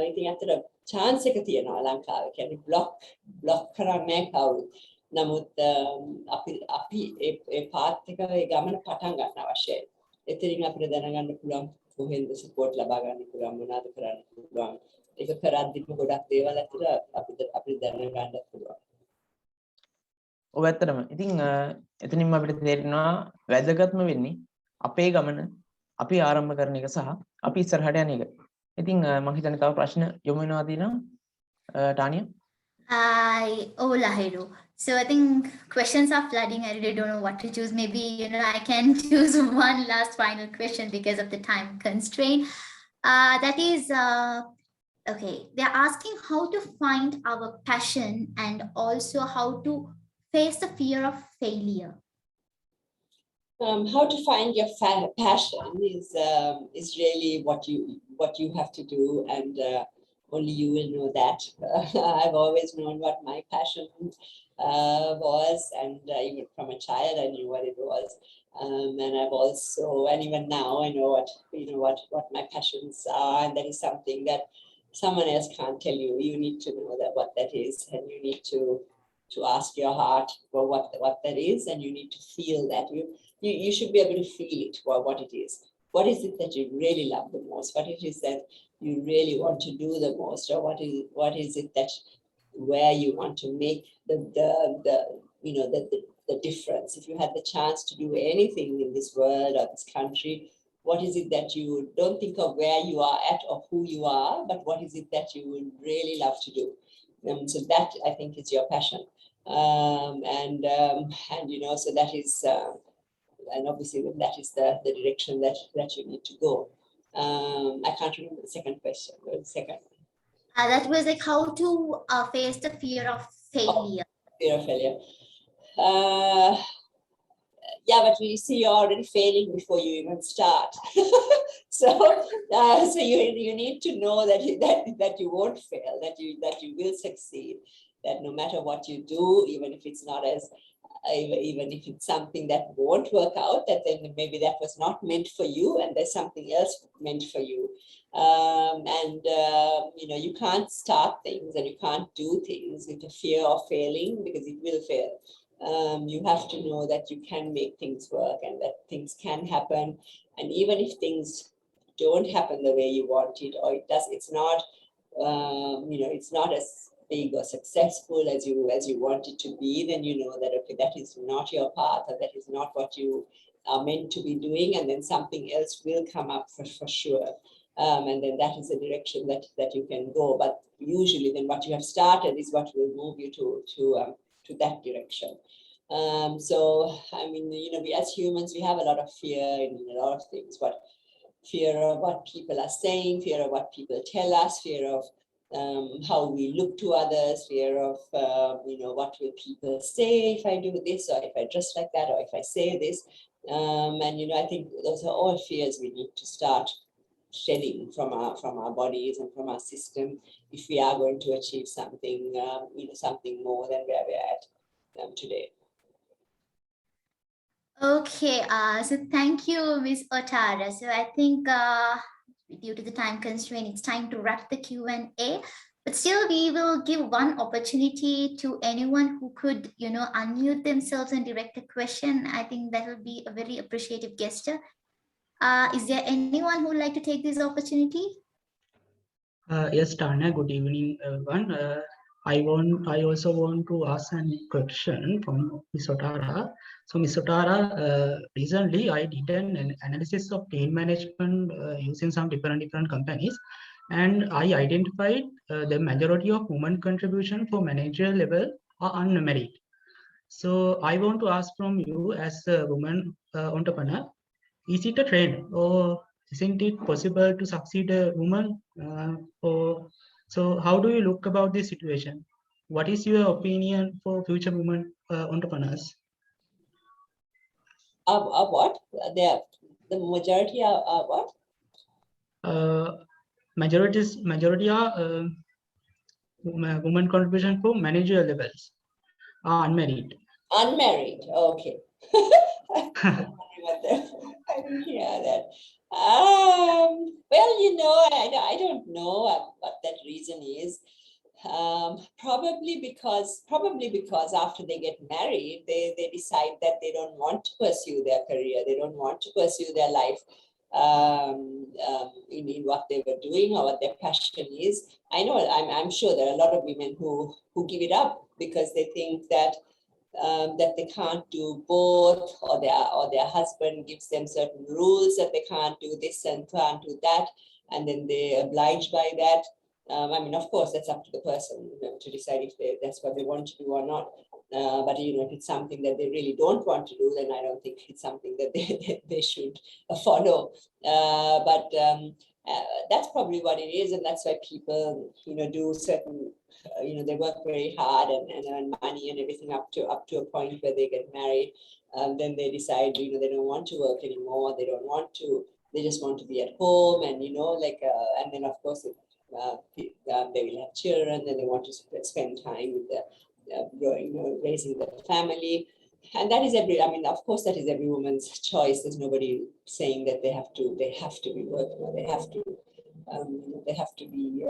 ඉතින් අතට chance එක තියෙනවා ලංකාවේ. කියන්නේ block කරන්නේ කවුරුත්. නමුත් අපි ඒ පාත් එක ඒ ගමන පටන් ගන්න අවශ්‍යයි. එතනින් අපිට දැනගන්න පුළුවන් කොහෙන්ද support ලබා ගන්න පුළුවන්, මොනවද කරන්න පුළුවන්. ඒක කරද්දිම ගොඩක් දේවල් අපිට දැනගන්න පුළුවන්. ඔව් ඇත්තටම. ඉතින් එතනින්ම අපිට තේරෙනවා වැදගත්ම වෙන්නේ අපේ ගමන අපි ආරම්භ කරන එක සහ අපි ඉස්සරහට යන එක. ඉතින් මම හිතන්නේ තව ප්‍රශ්න යොමු වෙනවා තියෙනවා. Tania? Lahiru. So I think questions are flooding. I really don't know what to choose. Maybe I can choose one last final question because of the time constraint. That is okay. They're asking how to find our passion and also how to face the fear of failure. How to find your passion is really what you have to do, and only you will know that. I've always known what my passion was, and even from a child, I knew what it was. And I've also, and even now, I know what my passions are, and that is something that someone else can't tell you. You need to know that what that is, and you need to ask your heart for what that is, and you need to feel that. You should be able to feel it, what it is. What is it that you really love the most? What it is that you really want to do the most, or what is it that where you want to make the difference? If you had the chance to do anything in this world or this country, what is it that you don't think of where you are at or who you are, but what is it that you would really love to do? So that, I think, is your passion. And so that is, and obviously that is the direction that you need to go. I can't remember the second question. What was the second? That was like how to face the fear of failure. Fear of failure. Yeah, but you see, you're already failing before you even start. So you need to know that you won't fail, that you will succeed, that no matter what you do, even if it's not as even if it's something that won't work out, that then maybe that was not meant for you, and there's something else meant for you. You can't start things and you can't do things with the fear of failing, because it will fail. You have to know that you can make things work and that things can happen. And even if things don't happen the way you want it, or it's not, it's not as big or successful as you want it to be, then you know that, okay, that is not your path, or that is not what you are meant to be doing, and then something else will come up for sure. And then that is the direction that you can go. But usually then what you have started is what will move you to that direction. So, I mean, we as humans, we have a lot of fear in a lot of things. Fear of what people are saying, fear of what people tell us, fear of how we look to others, fear of, what will people say if I do this, or if I dress like that, or if I say this. I think those are all fears we need to start shedding from our bodies and from our system if we are going to achieve something, something more than where we're at today. Okay, so thank you, Ms. Otara. So I think due to the time constraint, it's time to wrap the Q&A. But still, we will give one opportunity to anyone who could, unmute themselves and direct a question. I think that will be a very appreciative gesture. Is there anyone who would like to take this opportunity? Yes, Tanya, good evening, everyone. I also want to ask a question from Ms. Otara. So, Ms. Otara, recently I did an analysis of team management using some different companies, and I identified the majority of women contribution for manager level are unmarried. So, I want to ask from you as a woman entrepreneur, is it a trend, or isn't it possible to succeed a woman? So how do you look about this situation? What is your opinion for future women entrepreneurs? What? The majority are what? Majority are women contribution for managerial levels are unmarried. Unmarried, okay. I didn't hear that. Well, I don't know what that reason is. Probably because after they get married, they decide that they don't want to pursue their career. They don't want to pursue their life in what they were doing or what their passion is. I'm sure there are a lot of women who give it up because they think that they can't do both, or their husband gives them certain rules that they can't do this and can't do that, and then they're obliged by that. Of course, that's up to the person to decide if that's what they want to do or not. But if it's something that they really don't want to do, then I don't think it's something that they should follow. But that's probably what it is, and that's why people, do certain. They work very hard and earn money and everything up to a point where they get married. Then they decide, they don't want to work anymore. They don't want to. They just want to be at home, and and then of course, they will have children and they want to spend time with the raising the family. And that is I mean, of course, that is every woman's choice. There's nobody saying that they have to be working or they have to be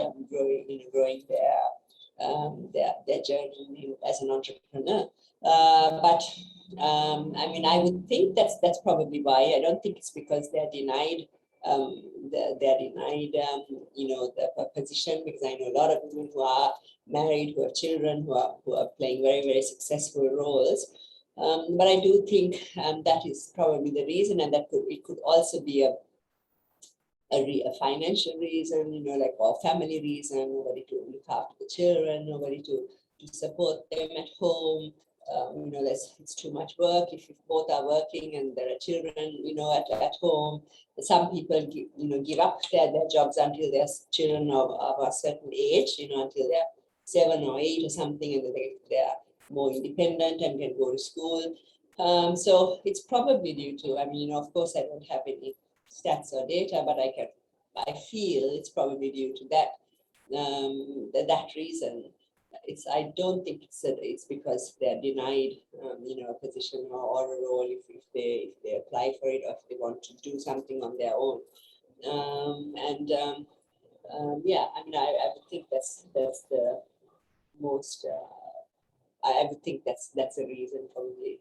growing their journey as an entrepreneur. But I mean, I would think that's probably why. I don't think it's because they're denied the position, because I know a lot of women who are married, who have children, who are playing very, very successful roles. But I do think that is probably the reason, and it could also be a financial reason, like a family reason, nobody to look after the children, nobody to support them at home. It's too much work if both are working and there are children, at home. Some people give up their jobs until their children of a certain age, until they're 7 or 8 or something, and then they're more independent and can go to school. So it's probably due to, I mean, of course, I don't have any stats or data, but I feel it's probably due to that reason. I don't think it's because they're denied, a position or a role if they apply for it, or if they want to do something on their own. Yeah, I mean, I would think that's the most. I would think that's a reason probably.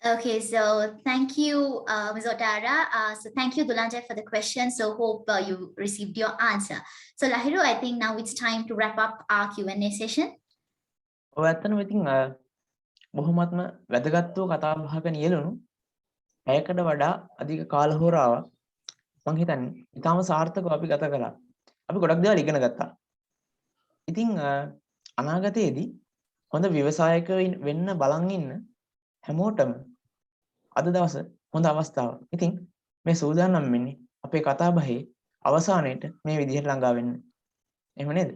Okay, so thank you, Ms. Otara. So thank you, Dulanja, for the question. So hope you received your answer. So Lahiru, I think now it's time to wrap up our Q&A session. ඔය ඇත්තටම ඉතින් බොහොමත්ම වැදගත් වූ කතා බහක නියැලුණු පැයකට වඩා අධික කාල හෝරාවක් මම හිතන්නේ ඊටාම සාර්ථකව අපි ගත කළා. අපි ගොඩක් දේවල් ඉගෙන ගත්තා. ඉතින් අනාගතයේදී හොඳ ව්‍යවසායකයෙක් වෙන්න බලන් ඉන්න හැමෝටම අද දවස හොඳ අවස්ථාවක්. ඉතින් මේ සූදානම් වෙන්නේ අපේ කතා බහේ අවසානයේට මේ විදිහට ළඟා වෙන්න. එහෙම නේද?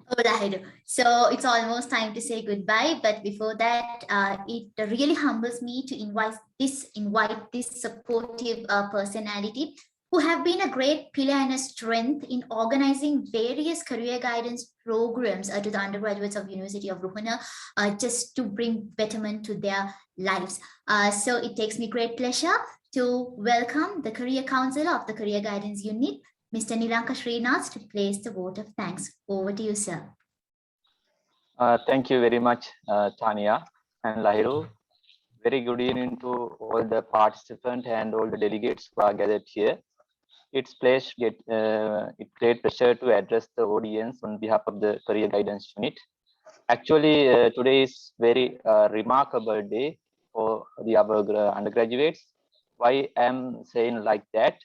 Oh, Lahiru. So it's almost time to say goodbye, but before that, it really humbles me to invite this supportive personality who have been a great pillar and a strength in organizing various career guidance programs to the undergraduates of University of Ruhuna, just to bring betterment to their lives. So it takes me great pleasure to welcome the Career Counselor of the Career Guidance Unit, Mr. Nilanka Srinath, to place the vote of thanks. Over to you, sir. Thank you very much, Tania and Lahiru. Very good evening to all the participants and all the delegates who are gathered here. It's great pleasure to address the audience on behalf of the Career Guidance Unit. Actually, today is very remarkable day for our undergraduates. Why I'm saying like that?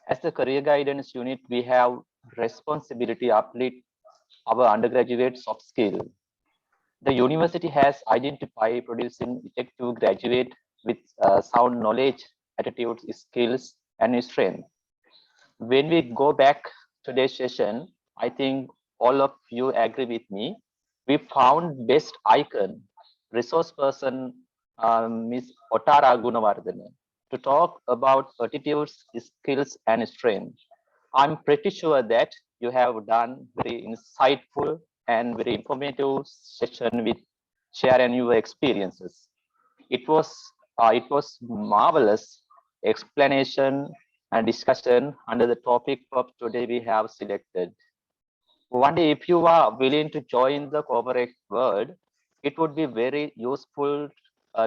As the Career Guidance Unit, we have responsibility to uplift our undergraduate soft skill. The university has identified producing effective graduate with sound knowledge, attitudes, skills, and strength. When we go back to today's session, I think all of you agree with me. We found best icon, resource person, Ms. Otara Gunawardena, to talk about attitudes, skills, and strength. I'm pretty sure that you have done very insightful and very informative session with sharing your experiences. It was marvelous explanation and discussion under the topic of today we have selected. One day, if you are willing to join the corporate world, it would be very useful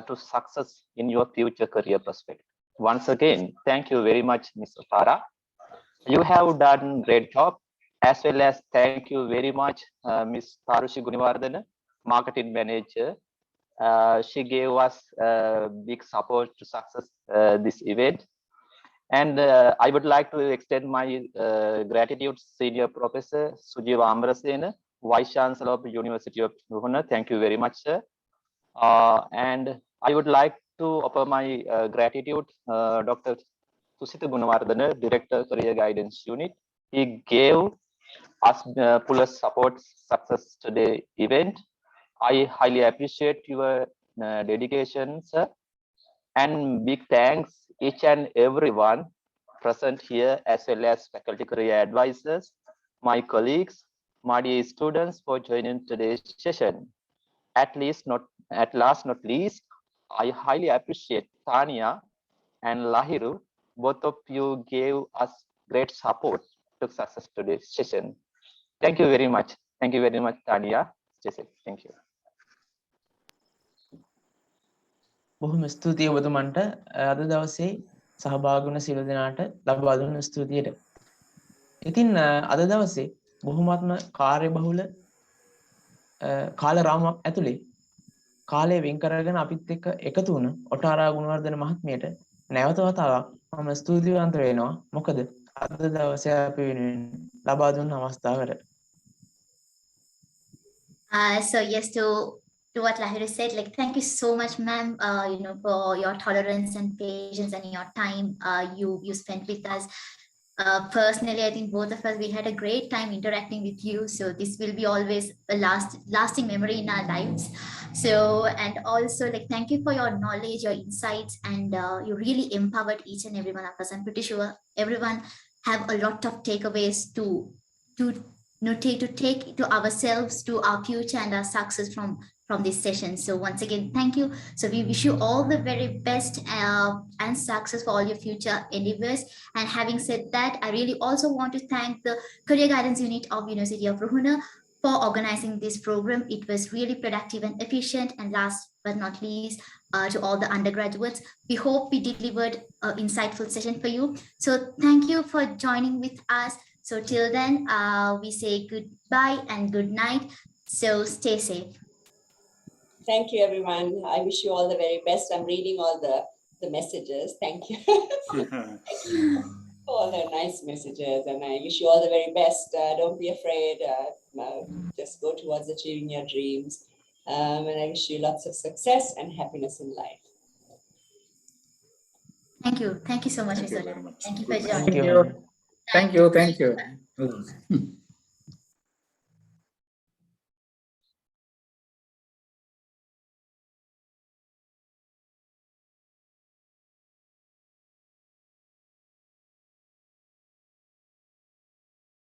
to success in your future career perspective. Once again, thank you very much, Ms. Otara. You have done great job, as well as thank you very much, Ms. Tarushi Gunawardena, marketing manager. She gave us big support to success this event. And I would like to extend my gratitude to Senior Professor Sujiva Amrasena, Vice Chancellor of the University of Ruhuna. Thank you very much, sir. And I would like to offer my gratitude Dr. Tusita Gunawardena, Director Career Guidance Unit. He gave us full support success today event. I highly appreciate your dedication, sir. And big thanks each and everyone present here, as well as faculty career advisors, my colleagues, my dear students for joining today's session. At last not least, I highly appreciate Tanya and Lahiru. Both of you gave us great support to success today's session. Thank you very much. Thank you very much, Tanya. Thank you. බොහොම ස්තුතියි ඔබතුමන්ට අද දවසේ සහභාගී වුණ සියලු දෙනාට ලබා දුන්න ස්තුතියට. ඉතින් අද දවසේ බොහොමත්ම කාර්යබහුල කාල රාමුවක් ඇතුලේ කාලය වෙන් කරගෙන අපිත් එක්ක එකතු වුණ ඔටාරා ගුණවර්ධන මහත්මියට නැවත වතාවක් මම ස්තුතිවන්ත වෙනවා. මොකද අද දවසේ අපි වෙනුවෙන් ලබා දුන්න අවස්ථාවට. So yes, to what Lahiru said, like, thank you so much, ma'am, for your tolerance and patience and your time you spent with us. Personally, I think both of us, we had a great time interacting with you. So this will be always a lasting memory in our lives. So, and also, like, thank you for your knowledge, your insights, and you really empowered each and every one of us. I'm pretty sure everyone have a lot of takeaways to take to ourselves, to our future and our success from this session. So once again, thank you. So we wish you all the very best and success for all your future endeavors. And having said that, I really also want to thank the Career Guidance Unit of University of Ruhuna for organizing this program. It was really productive and efficient. And last but not least, to all the undergraduates, we hope we delivered an insightful session for you. So thank you for joining with us. So till then, we say goodbye and good night. So stay safe. Thank you, everyone. I wish you all the very best. I'm reading all the messages. Thank you. All the nice messages, and I wish you all the very best. Don't be afraid. Just go towards achieving your dreams. And I wish you lots of success and happiness in life. Thank you. Thank you so much, Thank you Mr. very much. Thank you for Good night. joining. Thank you. Thank you.